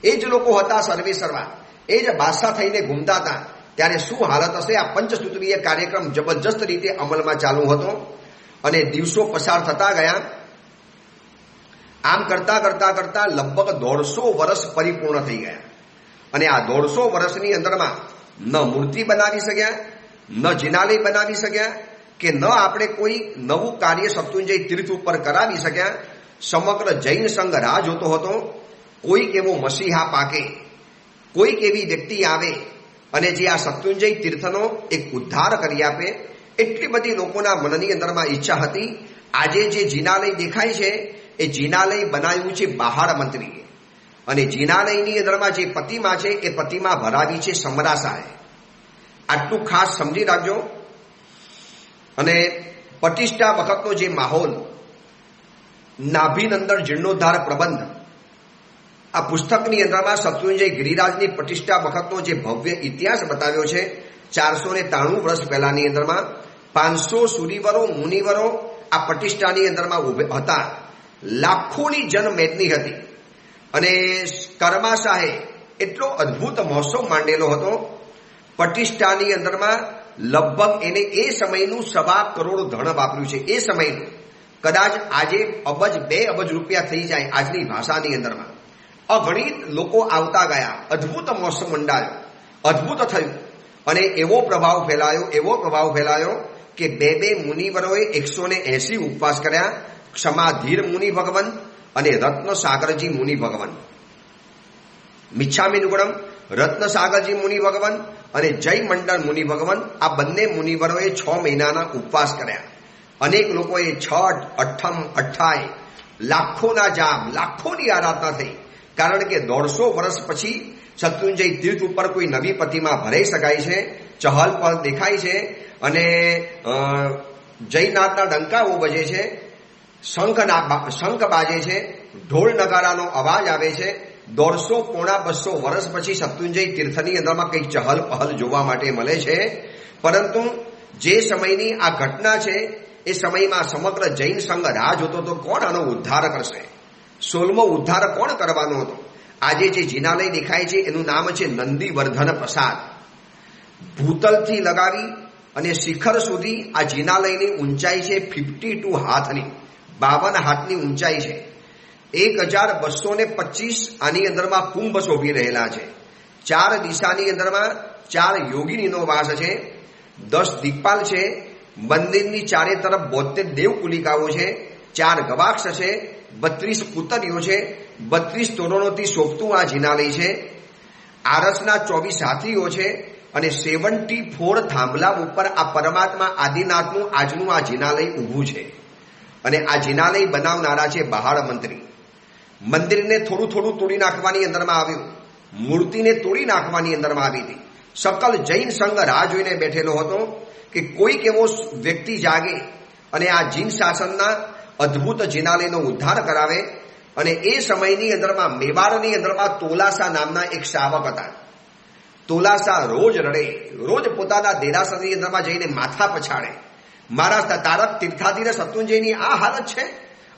એ જ લોકો હતા સર્વે સર્વા, એ જ બાદશાહ થઈને ઘૂમતા હતા, ત્યારે શું હાલત હશે? આ પંચસૂત્રીય કાર્યક્રમ જબરજસ્ત રીતે અમલમાં ચાલુ હતો. અને દિવસો પસાર થતા ગયા. આમ કરતા કરતા કરતા લગભગ 150 વર્ષ પરિપૂર્ણ થઈ ગયા. અને આ 150 વર્ષની અંદરમાં ન મૂર્તિ બનાવી શક્યા, ન જિનાલય બનાવી શક્યા, કે ન આપણે કોઈ નવું કાર્ય શત્રુંજય તીર્થ ઉપર કરાવી શક્યા. સમગ્ર જૈન સંઘ રાહ જોતો હતો કોઈક એવો મસીહા પાકે, કોઈક એવી વ્યક્તિ આવે અને જે આ શત્રુંજય તીર્થનો એક ઉદ્ધાર કરી આપે. એટલી બધી લોકોના મનની અંદરમાં ઈચ્છા હતી. આજે જે જિનાલય દેખાય છે એ જિનાલય બનાવ્યું છે બહાર મંત્રીએ, અને જિનાલયની અંદરમાં જે પ્રતિમા છે એ પ્રતિમા ભરાવી છે સમરાસાએ. આટલું ખાસ સમજી રાખજો. અને પ્રતિષ્ઠા વખતનો જે માહોલ, નાભિનંદન જીર્ણોદ્ધાર પ્રબંધ, આ પુસ્તકની અંદરમાં શત્રુંજય ગિરિરાજની પ્રતિષ્ઠા વખતનો જે ભવ્ય ઇતિહાસ બતાવ્યો છે. 493 વર્ષ પહેલાની અંદરમાં 500 સુરીવરો મુનિવરો આ પ્રતિષ્ઠાની અંદરમાં ઉભા હતા. લાખોની જનમેદની હતી અને કર્માશાહે એટલો અદ્ભુત મહોત્સવ માંડેલો હતો. પ્રતિષ્ઠાની અંદરમાં લગભગ એને એ સમયનું 1.25 કરોડ ધન વાપર્યું છે. એ સમયનું કદાચ આજે અબજ 2 અબજ રૂપિયા થઈ જાય આજની ભાષાની અંદરમાં. અગણિત લોકો આવતા ગયા, અદ્ભુત મહોત્સવ મંડાયો, અદ્ભુત થયું અને એવો પ્રભાવ ફેલાયો કે 2 મુનિવરોએ 180 ઉપવાસ કર્યા. ક્ષમાધીર મુનિ ભગવાન અને રત્નસાગરજી મુનિ ભગવાન, મિચ્છામી દુક્કડમ રત્નસાગરજી મુનિ ભગવાન અને જય મંડળ મુનિ ભગવાન, આ બંને મુનિવરોએ 6 મહિનાના ઉપવાસ કર્યા. અનેક લોકોએ છઠ, અઠ્ઠમ, અઠ્ઠાય, લાખોના જાપ, લાખોની આરાધના થઈ. કારણ કે 150 વર્ષ પછી શત્રુંજય તીર્થ ઉપર કોઈ નવી પ્રતિમા ભરાઈ શકાય છે, ચહલ પહલ દેખાય છે અને જયનાથના ડંકાઓ બજે છે, શંખ બાજે છે, ઢોલ નગારાનો અવાજ આવે છે. 150 પોણા 200 વર્ષ પછી શત્રુંજય તીર્થની અંદરમાં કંઈક ચહલ પહલ જોવા માટે મળે છે. પરંતુ જે સમયની આ ઘટના છે એ સમયમાં સમગ્ર જૈન સંઘ રાહ જોતો હતો કોણ આનો ઉદ્ધાર કરશે, 16મો ઉદ્ધાર કોણ કરવાનો હતો. આજે જે જિનાલય દેખાય છે એનું નામ છે નંદીવર્ધન પ્રસાદ. ભૂતલથી લગાવી અને શિખર સુધી આ જિનાલયની ઊંચાઈ છે 52 હાથની, 52 હાથની ઊંચાઈ છે. 1225 આની અંદરમાં કુંભ શોભી રહેલા છે. 4 દિશાની અંદરમાં 4 યોગિનીનો વાસ છે, 10 દિક્પાલ છે. મંદિરની ચારે તરફ 72 દેવકુલિકાઓ છે, 4 ગવાક્ષ છે, 32 પુતળીઓ છે, 32 તોરણોથી શોભતું આ જિનાલય છે. આરસના 24 હાથીઓ છે અને 74 થાંભલા ઉપર આ પરમાત્મા આદિનાથનું આજનું આ જિનાલય ઊભું છે. અને આ જિનાલય બનાવનારા છે બહાર મંત્રી. મંદિરને થોડું તોડી નાખવાની અંદરમાં આવ્યું, મૂર્તિને તોડી નાખવાની અંદરમાં આવી હતી. સકલ જૈન સંઘ રાહ જોઈને બેઠેલો હતો કે કોઈક એવો વ્યક્તિ જાગે અને આ જીન શાસનના અદ્ભુત જિનાલયનો ઉદ્ધાર કરાવે. અને એ સમયની અંદરમાં મેવાડની અંદરમાં તોલાસા નામના એક શાવક હતા. તોલાસા રોજ રડે, રોજ પોતાના દેરાસરની અંદરમાં જઈને માથા પછાડે, મારા તારક તીર્થાધીર શત્રુંજયની આ હાલત છે,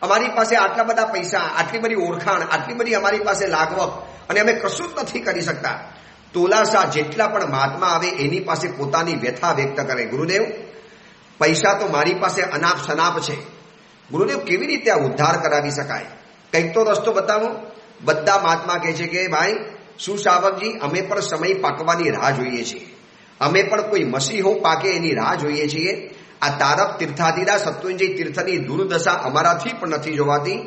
અમારી પાસે આટલા બધા પૈસા, આટલી બધી ઓળખાણ, આટલી બધી અમારી પાસે લાગવક અને અમે કશું જ નથી કરી શકતા. તોલાસા જેટલા પણ મહાત્મા આવે એની પાસે પોતાની વ્યથા વ્યક્ત કરે. ગુરુદેવ, પૈસા તો મારી પાસે અનાપ શનાપ છે, ગુરુદેવ કેવી રીતે આ ઉદ્ધાર કરાવી શકાય, કંઈક તો રસ્તો બતાવો. બધા મહાત્મા કહે છે કે ભાઈ શું શાવકજી, અમે પણ સમય પાકવાની રાહ જોઈએ છીએ, અમે પણ કોઈ મસીહો પાકે એની રાહ જોઈએ છીએ. આ તારક તીર્થાધીરા શત્રુંજય તીર્થની દુર્દશા અમારાથી પણ નથી જોવાતી.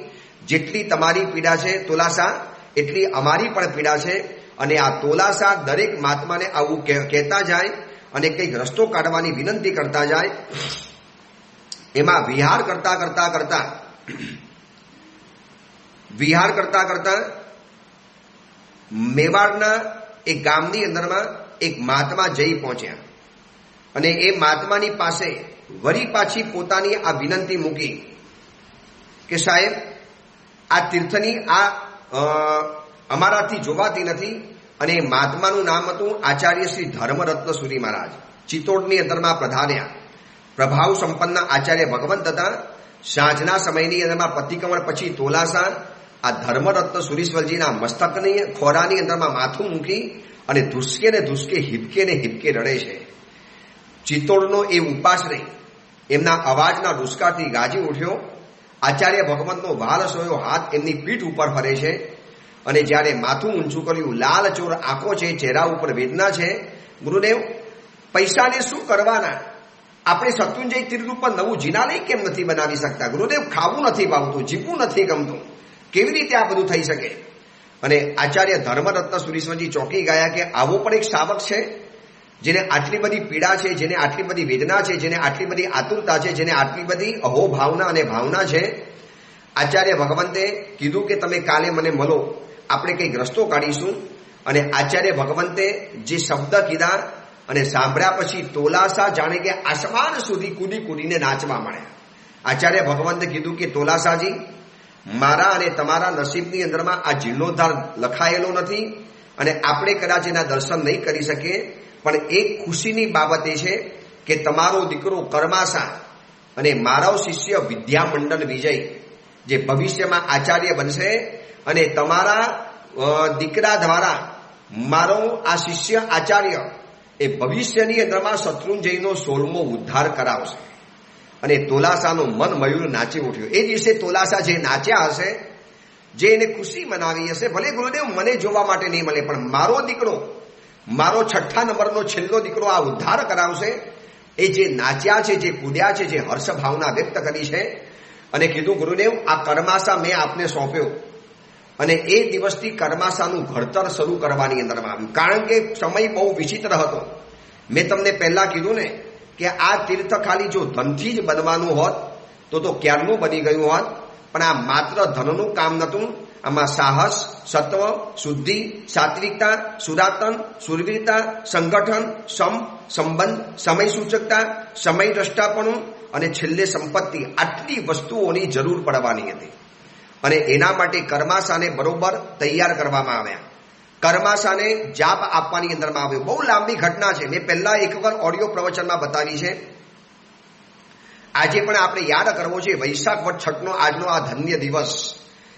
જેટલી તમારી પીડા છે તોલાસા, એટલી અમારી પણ પીડા છે. અને આ તોલાસા દરેક મહાત્માને આવું કહેતા જાય અને કંઈક રસ્તો કાઢવાની વિનંતી કરતા જાય. એમાં વિહાર કરતા મેવાડના એક ગામની અંદરમાં એક મહાત્મા જઈ પહોંચ્યા અને એ મહાત્માની પાસે વળી પાછી પોતાની આ વિનંતી મૂકી કે સાહેબ, આ તીર્થની આ અમારાથી જોવાતી નથી. અને મહાત્માનું નામ હતું આચાર્ય શ્રી ધર્મરત્ન સુરી મહારાજ. ચિત્તોડની અંદરમાં પધાર્યા. પ્રભાવ સંપન્ન આચાર્ય ભગવંત હતા. સાંજના સમયની અંદરમાં પ્રતિક્રમણ પછી તોલાસા આ ધર્મરત્ન સુરીશ્વરજીના મસ્તકની ખોરાની અંદરમાં માથું મૂકી અને ધુસકે હિબકે રડે છે. ચિત્તોડનો એ ઉપાશ્રય એમના અવાજના ડુસકાથી ગાજી ઉઠ્યો. આચાર્ય ભગવંતનો વાલસોયો હાથ એમની પીઠ ઉપર ફરે છે અને જ્યારે માથું ઊંચું કર્યું, લાલ ચોર આંખો છે, ચહેરા ઉપર વેદના છે. ગુરુદેવ પૈસાને શું કરવાના, આપણે શત્રુંજય તીર્થ ઉપર નવું જિનાલય કેમ નથી બનાવી શકતા? ગુરુદેવ ખાવું નથી ભાવતું, જીવવું નથી ગમતું, કેવી રીતે આ બધું થઈ શકે? અને આચાર્ય ધર્મરત્ન સુરીશ્વરજી ચોંકી ગયા કે આવો પણ એક શાવક છે જેને આટલી બધી પીડા છે, જેને આટલી બધી વેદના છે, જેને આટલી બધી આતુરતા છે, જેને આટલી બધી અહોભાવના અને ભાવના છે. આચાર્ય ભગવંતે કીધું કે તમે કાલે મને મળો, આપણે કંઈક રસ્તો કાઢીશું. અને આચાર્ય ભગવંતે જે શબ્દ કીધા અને સાંભળ્યા પછી તોલાસા જાણે કે આસમાન સુધી કૂદી કૂદીને નાચવા મળ્યા. આચાર્ય ભગવંતે કીધું કે તોલાસાજી, મારા અને તમારા નસીબની અંદરમાં આ જીર્ણોદ્ધાર લખાયેલો નથી અને આપણે કદાચ એના દર્શન નહીં કરી શકીએ, પણ એક ખુશીની બાબત એ છે કે તમારો દીકરો કર્માસા અને મારો શિષ્ય વિદ્યામંડન વિજય જે ભવિષ્યમાં આચાર્ય બનશે અને તમારા દીકરા દ્વારા મારો આ શિષ્ય આચાર્ય એ ભવિષ્યની અંદરમાં શત્રુંજયનો 16મો ઉદ્ધાર કરાવશે. અને તોલાસાનું મન મયુર નાચી ઉઠ્યું. એ દિવસે તોલાસા જે નાચ્યા હશે, જે એને ખુશી મનાવી હશે, ભલે ગુરુદેવ મને જોવા માટે નહીં મળે, પણ મારો દીકરો, મારો 6ઠ્ઠા નંબરનો છેલ્લો દીકરો આ ઉદ્ધાર કરાવશે, એ જે નાચ્યા છે, જે કૂદ્યા છે, જે હર્ષ ભાવના વ્યક્ત કરી છે. અને કીધું ગુરુદેવ આ કર્માસા મેં આપને સોંપ્યો અને એ દિવસથી કર્માસાનું ઘડતર શરૂ કરવાની અંદરમાં આવ્યું. કારણ કે સમય બહુ વિચિત્ર હતો. મેં તમને પહેલા કીધું ને કે આ તીર્થ ખાલી જો ધનથી જ બનવાનું હોત તો ક્યારનું બની ગયું હોત, પણ આ માત્ર ધનનું કામ નહોતું. આમાં સાહસ, સત્વ, શુદ્ધિ, સાત્વિકતા, સુરાતન, સુરવીરતા, સંગઠન, સંબંધ, સમય સૂચકતા, સમય દ્રષ્ટાપણું અને છેલ્લે સંપત્તિ, આટલી વસ્તુઓની જરૂર પડવાની હતી. અને એના માટે કર્માસાને બરોબર તૈયાર કરવામાં આવ્યા. કર્માસાને જાપ આપવાની અંદરમાં આવ્યો. બહુ લાંબી ઘટના છે, મેં પહેલા એક વખત ઓડિયો પ્રવચનમાં બતાવી છે. આજે પણ આપણે યાદ કરવો છે વૈશાખ વદ 6નો આજનો આ ધન્ય દિવસ,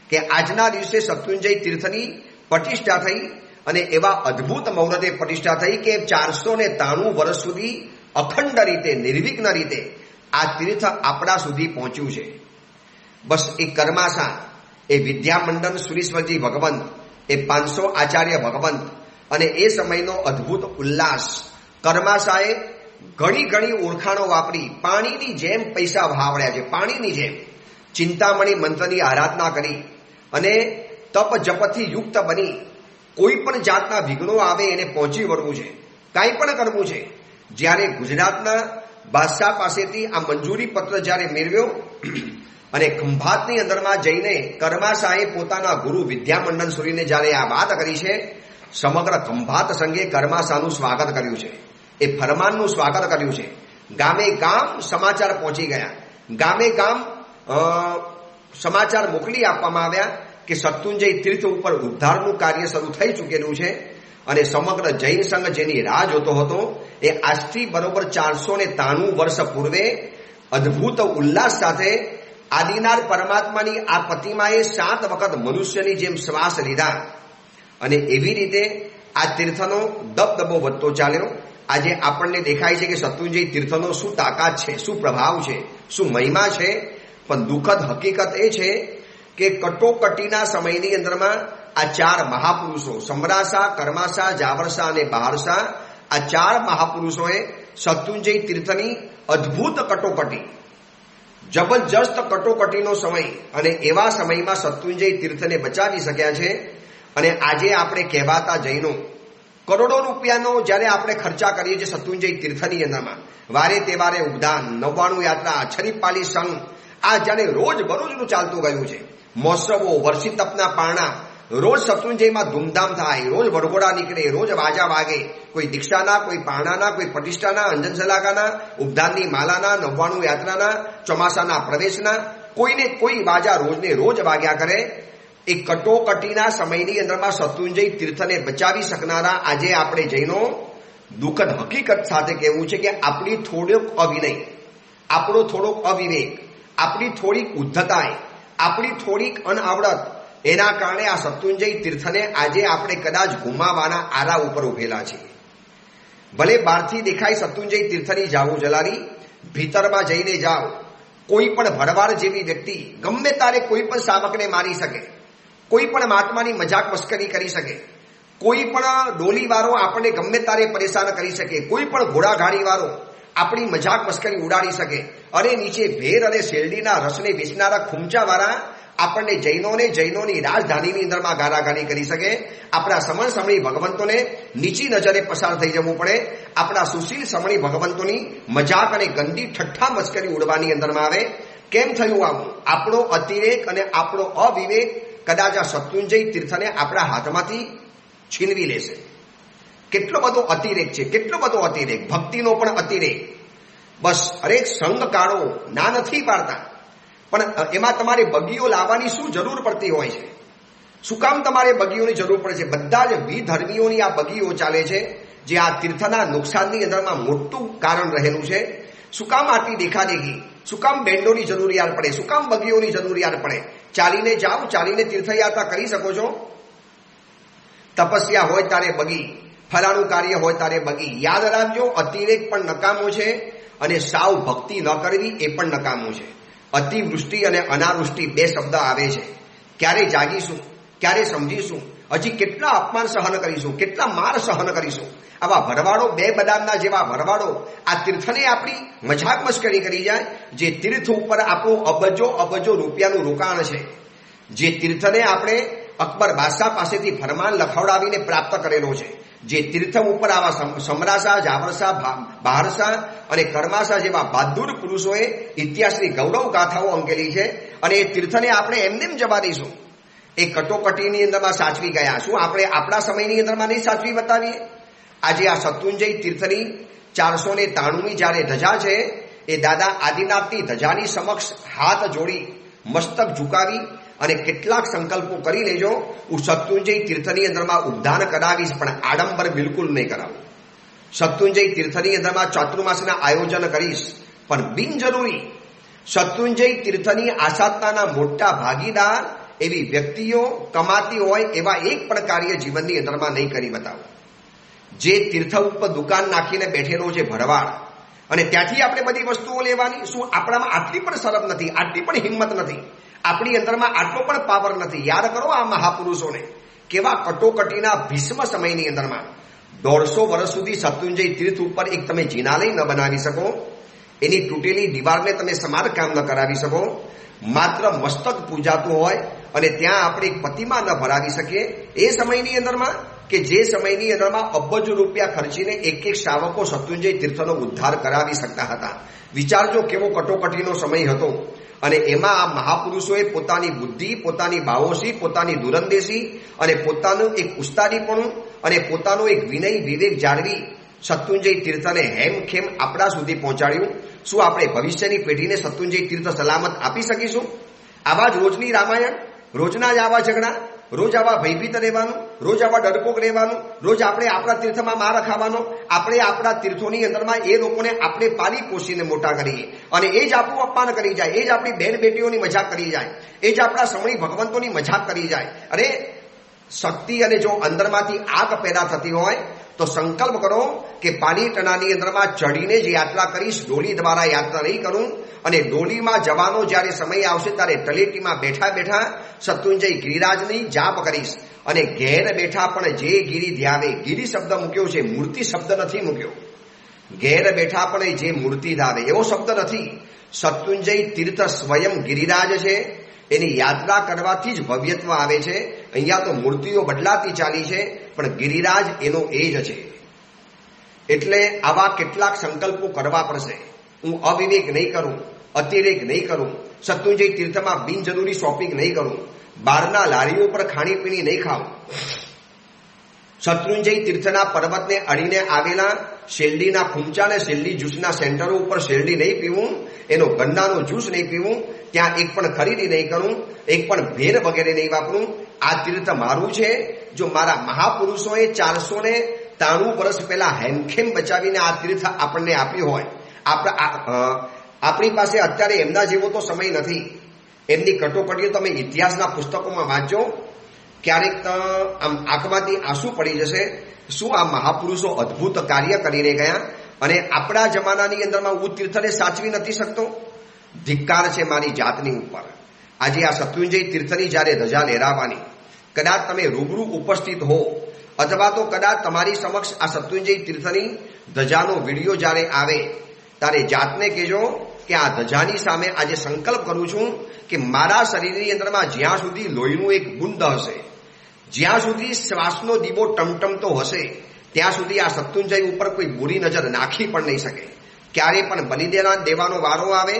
કે આજના દિવસે શત્રુંજય તીર્થની પ્રતિષ્ઠા થઈ અને એવા અદ્ભુત મુહૂર્તે પ્રતિષ્ઠા થઈ કે 493 વર્ષ સુધી અખંડ રીતે, નિર્વિઘ્ન રીતે આ તીર્થ આપણા સુધી પહોંચ્યું છે. બસ એ કર્માસા, એ વિદ્યામંડન સુરીશ્વરજી ભગવંત, એ 500 આચાર્ય ભગવંત અને એ સમયનો અદ્ભુત ઉલ્લાસ. કર્માસાએ ઘણી ઘણી ઓળખાણો વાપરી, પાણીની જેમ પૈસા વહાવડ્યા છે, પાણીની જેમ. ચિંતામણી મંત્રની આરાધના કરી અને તપ જપથી યુક્ત બની કોઈ પણ જાતના વિઘ્નો આવે એને પહોંચી વળવું છે, કાંઈ પણ કરવું છે. જ્યારે ગુજરાતના બાદશાહ પાસેથી આ મંજૂરી પત્ર જ્યારે મેળવ્યો અને ખંભાતની અંદરમાં જઈને કર્માસાએ પોતાના ગુરુ વિદ્યામંડન સુરીને જ્યારે આ વાત કરી છે, સમગ્ર ખંભાત સંઘે કર્માસાનું સ્વાગત કર્યું છે, એ ફરમાનનું સ્વાગત કર્યું છે. ગામે ગામ સમાચાર પહોંચી ગયા, ગામે ગામ સમાચાર મોકલી આપવામાં આવ્યા કે શત્રુંજય તીર્થ ઉપર ઉદ્ધારનું કાર્ય શરૂ થઈ ચૂકેલું છે. અને સમગ્ર જૈન સંઘ જેની રાહ જોતો હતો, એ આજથી બરોબર 493 વર્ષ પૂર્વે અદ્ભુત ઉલ્લાસ સાથે આદિનાથ પરમાત્માની આ પ્રતિમાએ 7 વખત મનુષ્યની જેમ શ્વાસ લીધા અને એવી રીતે આ તીર્થનો દબદબો વધતો ચાલ્યો. આજે આપણને દેખાય છે કે શત્રુંજય તીર્થનો શું તાકાત છે, શું પ્રભાવ છે, શું મહિમા છે. પણ દુઃખદ હકીકત એ છે કે કટોકટીના સમયની અંદરમાં આ 4 મહાપુરુષો, સમરાસા, કર્માસા, જાવરસા અને બહારસા, આ 4 મહાપુરુષોએ શત્રુંજય તીર્થની અદ્ભુત કટોકટી, જબરજસ્ત કટોકટીનો સમય, અને એવા સમયમાં શત્રુંજય તીર્થને બચાવી શક્યા છે. અને આજે આપણે કહેવાતા જૈનો કરોડો રૂપિયાનો જ્યારે આપણે ખર્ચા કરીએ છીએ શત્રુંજય તીર્થની અંદરમાં, વારે તહેવારે ઉપદાન, 99 યાત્રા, છરીપાલી સંઘ, આ જાણે રોજ બરોજનું ચાલતું ગયું છે. મહોત્સવો, વર્ષી તપના પારણા, રોજ શત્રુંજયમાં ધૂમધામ થાય, રોજ વરઘોડા નીકળે, રોજ વાજા વાગે, કોઈ દીક્ષાના, કોઈ પારણાના, કોઈ પ્રતિષ્ઠાના, અંજન સલાકાના, ઉપદાનની માલાના, 99 યાત્રાના, ચોમાસાના પ્રવેશના, કોઈને કોઈ વાજા રોજને રોજ વાગ્યા કરે. એ કટોકટીના સમયની અંદરમાં શત્રુંજય તીર્થને બચાવી શકનારા આજે આપણે જૈનો દુઃખદ હકીકત સાથે કહેવું છે કે આપણી થોડોક અવિનય, આપણો થોડોક અવિવેક, આપણી થોડીક ઉદ્ધતાએ, આપણી થોડીક અનઆવડત, એના કારણે આ શત્રુંજય તીર્થને આજે આપણે કદાચ ગુમાવવાના આરા ઉપર ઉભેલા છીએ. ભલે બહારથી દેખાય શત્રુંજય તીર્થની જાવું જલારી, ભીતરમાં જઈને જાઓ, કોઈ પણ ભરવાડ જેવી વ્યક્તિ ગમે તારે કોઈ પણ શાવકને મારી શકે, કોઈ પણ મહાત્માની મજાક મસ્કરી કરી શકે, કોઈ પણ ડોલી વાળો આપણને ગમે તારે પરેશાન કરી શકે, કોઈ પણ ઘોડાગાડી વાળો આપણી મજાક મસ્કરી ઉડાડી શકે, અને નીચે ભેર અને શેરડીના રસને વેચનારા ખૂમચા વાળા આપણને જૈનોની રાજધાનીની અંદરમાં ગાળાગાળી કરી શકે. આપણા સમણ સમણી ભગવંતોને નીચી નજરે પસાર થઈ જવું પડે. આપણા સુશીલ સમણી ભગવંતોની મજાક અને ગંદી ઠઠ્ઠા મસ્કરી ઉડવાની અંદરમાં આવે. કેમ થયું આવું? આપણો અતિરેક અને આપણો અવિવેક કદાચ આ શત્રુંજય તીર્થને આપણા હાથમાંથી છીનવી લેશે. કેટલો બધો અતિરેક છે, કેટલો બધો અતિરેક, ભક્તિનો પણ અતિરેક. બસ હરેક સંગ કાઢો, ના નથી પાડતા, પણ એમાં તમારે બગીઓ લાવવાની શું જરૂર પડતી હોય છે? શું કામ તમારે બગીઓની જરૂર પડે છે? બધા જ વિધર્મીઓની આ બગીઓ ચાલે છે, જે આ તીર્થના નુકસાનની અંદરમાં મોટું કારણ રહેલું છે. શું કામ આટલી દેખાદેખી? શું કામ બેન્ડોની જરૂરિયાત પડે? શું કામ બગીઓની જરૂરિયાત પડે? ચાલીને જાઓ, ચાલીને તીર્થયાત્રા કરી શકો છો. તપસ્યા હોય તારે બગી, ફલાણું કાર્ય હોય તારે બગી. યાદ રાખજો, અતિરેક પણ નકામો છે અને સાવ ભક્તિ ન કરવી એ પણ નકામું છે. અતિવૃષ્ટિ અને અનાવૃષ્ટિ બે શબ્દ આવે છે. ક્યારે જાગીશું? ક્યારે સમજીશું? હજી કેટલા અપમાન સહન કરીશું? કેટલા માર સહન કરીશું? આવા ભરવાડો, બે બદામના જેવા ભરવાડો આ તીર્થને આપણી મજાક મસ્કરી કરી જાય. જે તીર્થ ઉપર આપણું અબજો રૂપિયાનું રોકાણ છે, જે તીર્થને આપણે અકબર બાદશાહ પાસેથી ફરમાન લખાવડાવીને પ્રાપ્ત કરેલો છે, જે તીર્થ ઉપર આવા સમરાસા, જાવરસા, બહારસા અને કર્માસા જેવા બહાદુર પુરુષોએ ઇતિહાસની ગૌરવ ગાથાઓ અંકેલી છે, અને એ તીર્થને આપણે એમને જવા દઈશું? એ કટોકટીની અંદરમાં સાચવી ગયા. શું આપણે આપણા સમયની અંદરમાં નહીં સાચવી બતાવીએ? આજે આ શત્રુંજય તીર્થની 493મી જ્યારે ધજા છે, એ દાદા આદિનાથની ધજાની સમક્ષ હાથ જોડી મસ્તક ઝુકાવી અને કેટલાક સંકલ્પો કરી લેજો. હું શત્રુંજય તીર્થની અંદરમાં ઉદ્ધાર કરાવીશ, પણ આડંબર બિલકુલ નહીં કરાવું. શત્રુંજય તીર્થની અંદરમાં ચાતુર્માસના આયોજન કરીશ, પણ બિનજરૂરી શત્રુંજય તીર્થની આસાધનાના મોટા ભાગીદાર એવી વ્યક્તિઓ કમાતી હોય એવા એક પણ કાર્ય જીવનની અંદરમાં નહીં કરી બતાવું. જે તીર્થ ઉપર દુકાન નાખીને બેઠેલો છે ભરવાડ, અને ત્યાંથી આપણે બધી વસ્તુઓ લેવાની, શું આપણામાં આટલી પણ શરમ નથી? આટલી પણ હિંમત નથી? આપણી અંદરમાં આટલો પણ પાવર નથી? યાદ કરો આ મહાપુરુષોને, કેવા કટોકટીના ભીષ્મ સમયની અંદરમાં 150 વર્ષ સુધી શત્રુંજય તીર્થ ઉપર એક તમે જિનાલય ન બનાવી શકો, એની તૂટેલી દિવારને તમે સમારકામ ન કરાવી શકો, માત્ર મસ્તક પૂજાતું હોય અને ત્યાં આપણે એક પ્રતિમા ન ભરાવી શકીએ. એ સમયની અંદરમાં કે જે સમયની અંદરમાં અબજો રૂપિયા ખર્ચીને એક શ્રાવકો શત્રુંજય તીર્થનો ઉદ્ધાર કરાવી શકતા હતા. વિચારજો કેવો કટોકટીનો સમય હતો. અને એમાં આ મહાપુરુષોએ પોતાની બુદ્ધિ, પોતાની બાહોશી, પોતાની દુરંદેશી અને પોતાનું એક ઉસ્તાદીપણું અને પોતાનું એક વિનય વિવેક જાળવી શત્રુંજય તીર્થને હેમખેમ આપણા સુધી પહોંચાડ્યું. શું આપણે ભવિષ્યની પેઢીને શત્રુંજય તીર્થ સલામત આપી શકીશું? આવા જ રોજની રામાયણ, રોજના જ આવા ઝઘડા, રોજ આવા ભયભીત રહેવાનું, રોજ આવા ડરપોક રહેવાનું, રોજ આપણે આપણા તીર્થમાં માર ખાવાનો, આપણે આપણા તીર્થોની અંદરમાં એ લોકોને આપણે પાલી પોષીને મોટા કરીએ, અને એ જ આપણું અપમાન કરી જાય, એ જ આપણી બેન બેટીઓની મજાક કરી જાય, એ જ આપણા સમણી ભગવંતોની મજાક કરી જાય. અરે શક્તિ અને જો અંદરમાંથી આગ પેદા થતી હોય તો સંકલ્પ કરો કે પાલીટનાની અંદરમાં ચડીને જ યાત્રા કરીશ, ડોલી દ્વારા યાત્રા નહીં કરું. અને ડોલીમાં જવાનો જ્યારે સમય આવશે ત્યારે તલેટીમાં બેઠા બેઠા શત્રુંજય ગિરિરાજની જાપ કરીશ. અને ઘેર બેઠા પણ જે ગિરિ ધ્યાવે, ગિરિ શબ્દ મૂક્યો છે, મૂર્તિ શબ્દ નથી મૂક્યો. ઘેર બેઠા પણ જે મૂર્તિ ધાવે એવો શબ્દ નથી. શત્રુંજય તીર્થ સ્વયં ગિરિરાજ છે, એની યાત્રા કરવાથી જ ભવ્યત્વ આવે છે. અહીંયા તો મૂર્તિઓ બદલાતી ચાલી છે, પણ ગિરિરાજ એનો એ જ છે. એટલે આવા કેટલાક સંકલ્પો કરવા પડશે. હું અવિવેક નહીં કરું, અતિરેક નહીં કરું, શત્રુંજય તીર્થમાં બિનજરૂરી શોપિંગ નહીં કરું, બહારના લારીઓ પર ખાણીપીણી નહીં ખાવું, શત્રુંજય તીર્થના પર્વતને અડીને આવેલા શેરડીના ખૂંચા અને શેરડી જ્યુસના સેન્ટરો ઉપર શેરડી નહીં પીવું, એનો ગન્નાનો જ્યુસ નહીં પીવું, ત્યાં એક પણ ખરીદી નહીં કરું, એક પણ ભેર વગેરે નહીં વાપરું. આ તીર્થ મારું છે. જો મારા મહાપુરુષોએ 493 વર્ષ પહેલા હેમખેમ બચાવીને આ તીર્થ આપણને આપ્યું હોય, આપણી પાસે અત્યારે એમના જેવો તો સમય નથી. એમની કટોકટીઓ તમે ઇતિહાસના પુસ્તકોમાં વાંચો, ક્યારેક આમ આંખમાંથી આંસુ પડી જશે. શું આ મહાપુરુષો અદ્ભુત કાર્ય કરીને ગયા, અને આપણા જમાનાની અંદરમાં હું તીર્થને સાચવી નથી શકતો. ધિક્કાર છે મારી જાતની ઉપર. આજે આ શત્રુંજય તીર્થની જ્યારે ધજા લહેરાવાની, કદાચ તમે રૂબરૂ ઉપસ્થિત હો અથવા તો કદાચ તમારી સમક્ષ આ શત્રુંજય તીર્થની ધજાનો વિડીયો જ્યારે આવે ત્યારે જાતને કહેજો કે આ ધજાની સામે આજે સંકલ્પ કરું છું કે મારા શરીરની અંદરમાં જ્યાં સુધી લોહીનું એક બુંદ હશે, જ્યાં સુધી શ્વાસનો દીવો ટમટમતો હશે, ત્યાં સુધી આ શત્રુંજય ઉપર કોઈ બુરી નજર નાખી પણ નહીં શકે. ક્યારે પણ બલિ દેવાનો વારો આવે,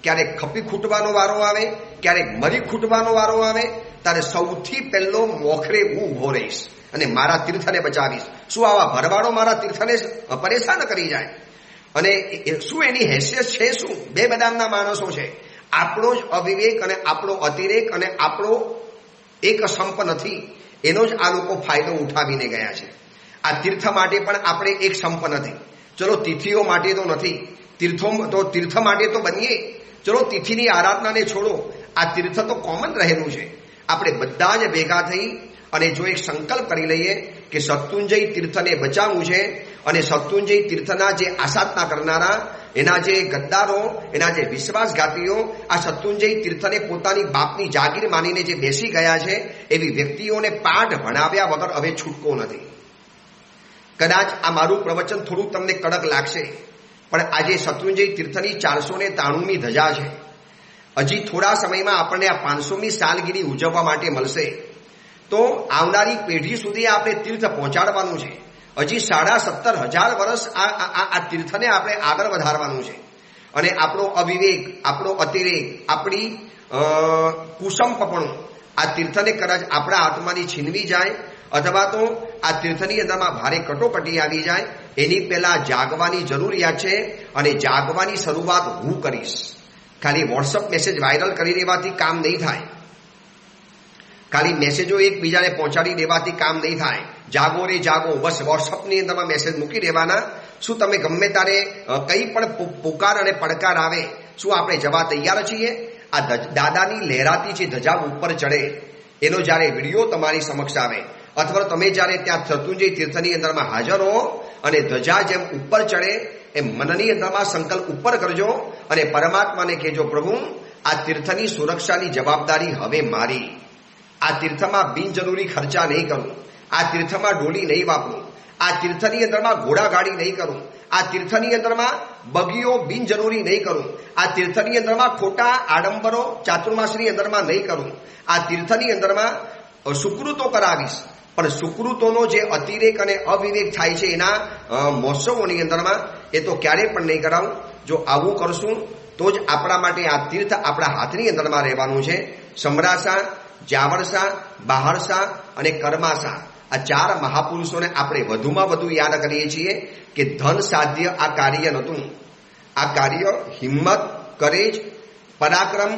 ક્યારેક ખપી ખૂટવાનો વારો આવે, ક્યારેક મરી ખૂટવાનો વારો આવે, ત્યારે સૌથી પહેલો મોખરે હું ઉભો રહીશ અને મારા તીર્થને બચાવીશ. શું આવા ભરવાડો મારા તીર્થને પરેશાન કરી જાય? અને શું એની હેસિયત છે? શું બે બદામના માણસો છે. આપણો જ અવિવેક અને આપણો અતિરેક અને આપણો એક સંપ નથી, એનો જ આ લોકો ફાયદો ઉઠાવીને ગયા છે. આ તીર્થ માટે પણ આપણે એક સંપ નથી. ચલો તિથિઓ માટે તો નથી, તીર્થ માટે તો બનીએ. ચલો તિથિની આરાધનાને છોડો, આ તીર્થ તો કોમન રહેલું છે. આપણે બધા જ ભેગા થઈ અને જો એક સંકલ્પ કરી લઈએ કે શત્રુંજય તીર્થને બચાવવું છે અને શત્રુંજય તીર્થના જે આસાધના કરનારા, એના જે ગદ્દારો, એના જે વિશ્વાસઘાતીઓ આ શત્રુંજય તીર્થને પોતાની બાપની જાગીર માનીને જે બેસી ગયા છે, એવી વ્યક્તિઓને પાઠ ભણાવ્યા વગર હવે છૂટકો નથી. કદાચ આ મારું પ્રવચન થોડું તમને કડક લાગશે, પણ આજે શત્રુંજય તીર્થની 493મી ધજા છે. હજી થોડા સમયમાં આપણને આ 500મી સાલગીરી ઉજવવા માટે મળશે. તો આવનારી પેઢી સુધી આપણે તીર્થ પહોંચાડવાનું છે. હજી 17,500 વર્ષ આ તીર્થને આપણે આગળ વધારવાનું છે. અને આપણો અવિવેક, આપણો અતિરેક, આપણી કુસંપપણું આ તીર્થને કદાચ આપણા આત્માની છીનવી જાય અથવા તો આ તીર્થની અંદરમાં ભારે કટોકટી આવી જાય, એની પહેલા જાગવાની જરૂરિયાત છે. અને જાગવાની શરૂઆત હું કરીશ. ખાલી વોટ્સઅપ મેસેજ વાયરલ કરી દેવાથી કામ નહીં થાય, ખાલી મેસેજો એકબીજાને પહોંચાડી દેવાથી કામ નહીં થાય. જાગો રે જાગો, બસ વોટ્સઅપની અંદરમાં મેસેજ મૂકી દેવાના. શું તમે ગમે ત્યારે કંઈ પણ પુકાર અને પડકાર આવે, શું આપણે જવા તૈયાર છીએ? આ દાદાની લહેરાતી જે ધજા ઉપર ચડે એનો જ્યારે વિડીયો તમારી સમક્ષ આવે અથવા તમે જ્યારે ત્યાં શત્રુંજય તીર્થની અંદરમાં હાજર હો અને ધજા જેમ ઉપર ચડે એમ મનની અંદરમાં સંકલ્પ ઉપર કરજો અને પરમાત્માને કહેજો, પ્રભુ આ તીર્થની સુરક્ષાની જવાબદારી હવે મારી. આ તીર્થમાં બિનજરૂરી ખર્ચા નહીં કરું, આ તીર્થમાં ડોલી નહીં વાપરું, આ તીર્થની અંદરમાં ઘોડાગાડી નહીં કરું, આ તીર્થની અંદરમાં બગીઓ બિનજરૂરી નહીં કરું, આ તીર્થની અંદરમાં ખોટા આડંબરો ચાતુર્માસની અંદરમાં નહીં કરું, આ તીર્થની અંદરમાં સુકૃતો કરાવીશ. પણ સુકૃતોનો જે અતિરેક અને અવિવેક થાય છે એના મહોત્સવોની અંદરમાં એ તો ક્યારેય પણ નહીં કરાવું. જો આવું કરશું તો જ આપણા માટે આ તીર્થ આપણા હાથની અંદરમાં રહેવાનું છે. સમરાસા, જાવરસા, બહારસા અને કર્માસા, આ 4 મહાપુરુષોને આપણે વધુમાં વધુ યાદ કરીએ છીએ કે ધન સાધ્ય આ કાર્ય નહોતું. આ કાર્ય હિંમત, કરેજ, પરાક્રમ,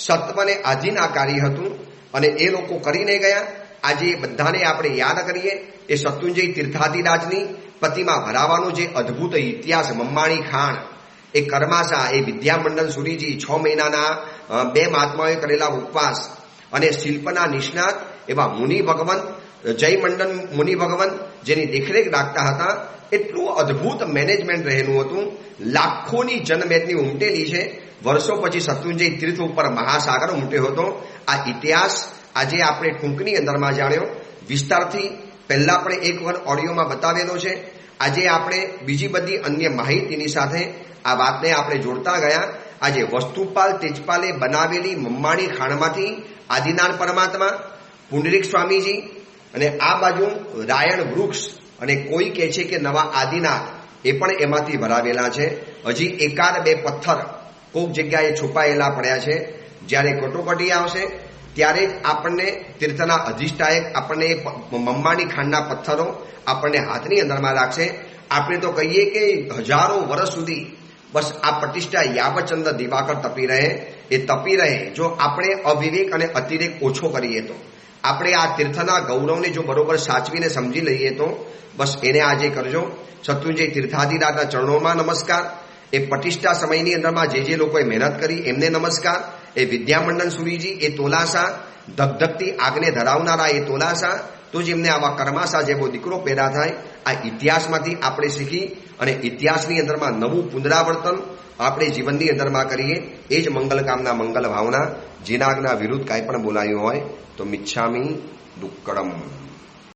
સત્વને આધીન આ કાર્ય હતું અને એ લોકો કરીને ગયા. આજે બધાને આપણે યાદ કરીએ એ શત્રુંજય તીર્થાધિરાજની પતિમાં ભરાવાનો જે અદ્ભુત ઇતિહાસ, મમ્માણી ખાણ, એ કર્માસા, એ વિદ્યામંડન સુરીજી, 6 મહિનાના 2 મહાત્માઓએ કરેલા ઉપવાસ અને શિલ્પના નિષ્ણાત એવા મુનિ ભગવંત, જયમંડન મુનિ ભગવંત જેની દેખરેખ રાખતા હતા. એટલું અદ્ભુત મેનેજમેન્ટ રહેલું હતું. લાખોની જનમેદની ઉમટેલી છે. વર્ષો પછી શત્રુંજય તીર્થ ઉપર મહાસાગર ઉમટ્યો હતો. આ ઇતિહાસ આજે આપણે ટૂંકની અંદરમાં જાણ્યો. વિસ્તારથી પહેલા આપણે એક વખત ઓડિયોમાં બતાવેલો છે. આજે આપણે બીજી બધી અન્ય માહિતીની સાથે આ વાતને આપણે જોડતા ગયા. આજે વસ્તુપાલ તેજપાલે બનાવેલી મમ્માણી ખાણમાંથી આદિનાથ પરમાત્મા, પુંડરીક સ્વામીજી અને આ બાજુ રાયણ વૃક્ષ અને કોઈ કહે છે કે નવા આદિનાથ, એ પણ એમાંથી ભરાવેલા છે. હજી 1-2 પથ્થર કોઈક જગ્યાએ છુપાયેલા પડ્યા છે. જ્યારે કટોકટી આવશે ત્યારે જ આપણને તીર્થના અધિષ્ઠાયક આપણને મમ્માની ખાંડના પથ્થરો આપણને હાથની અંદરમાં રાખશે. આપણે તો કહીએ કે હજારો વર્ષ સુધી બસ આ પ્રતિષ્ઠા યાવચંદ્ર દિવાકર તપી રહે, એ તપી રહે. જો આપણે અવિવેક અને અતિરેક ઓછો કરીએ તો, આપણે આ તીર્થના ગૌરવને જો બરોબર સાચવીને સમજી લઈએ તો બસ એને આજે કરજો. શત્રુંજય તીર્થાધિરાજના ચરણોમાં નમસ્કાર. એ પ્રતિષ્ઠા સમયની અંદરમાં જે લોકોએ મહેનત કરી એમને નમસ્કાર. એ વિદ્યામંડન સુરીજી, એ તોલાસા, ધગધગતી આગને ધરાવનારા એ તોલાસા, તો જ એમને આવા કર્માસા જેવો દીકરો પેદા થાય. આ ઇતિહાસમાંથી આપણે શીખી અને ઇતિહાસની અંદરમાં નવું પુનરાવર્તન આપણે જીવનની અંદરમાં કરીએ. એ જ મંગલકામના, મંગલ ભાવના. જીનાગના વિરુદ્ધ કાંઈ પણ બોલાયું હોય તો મિચ્છામી દુક્કડમ.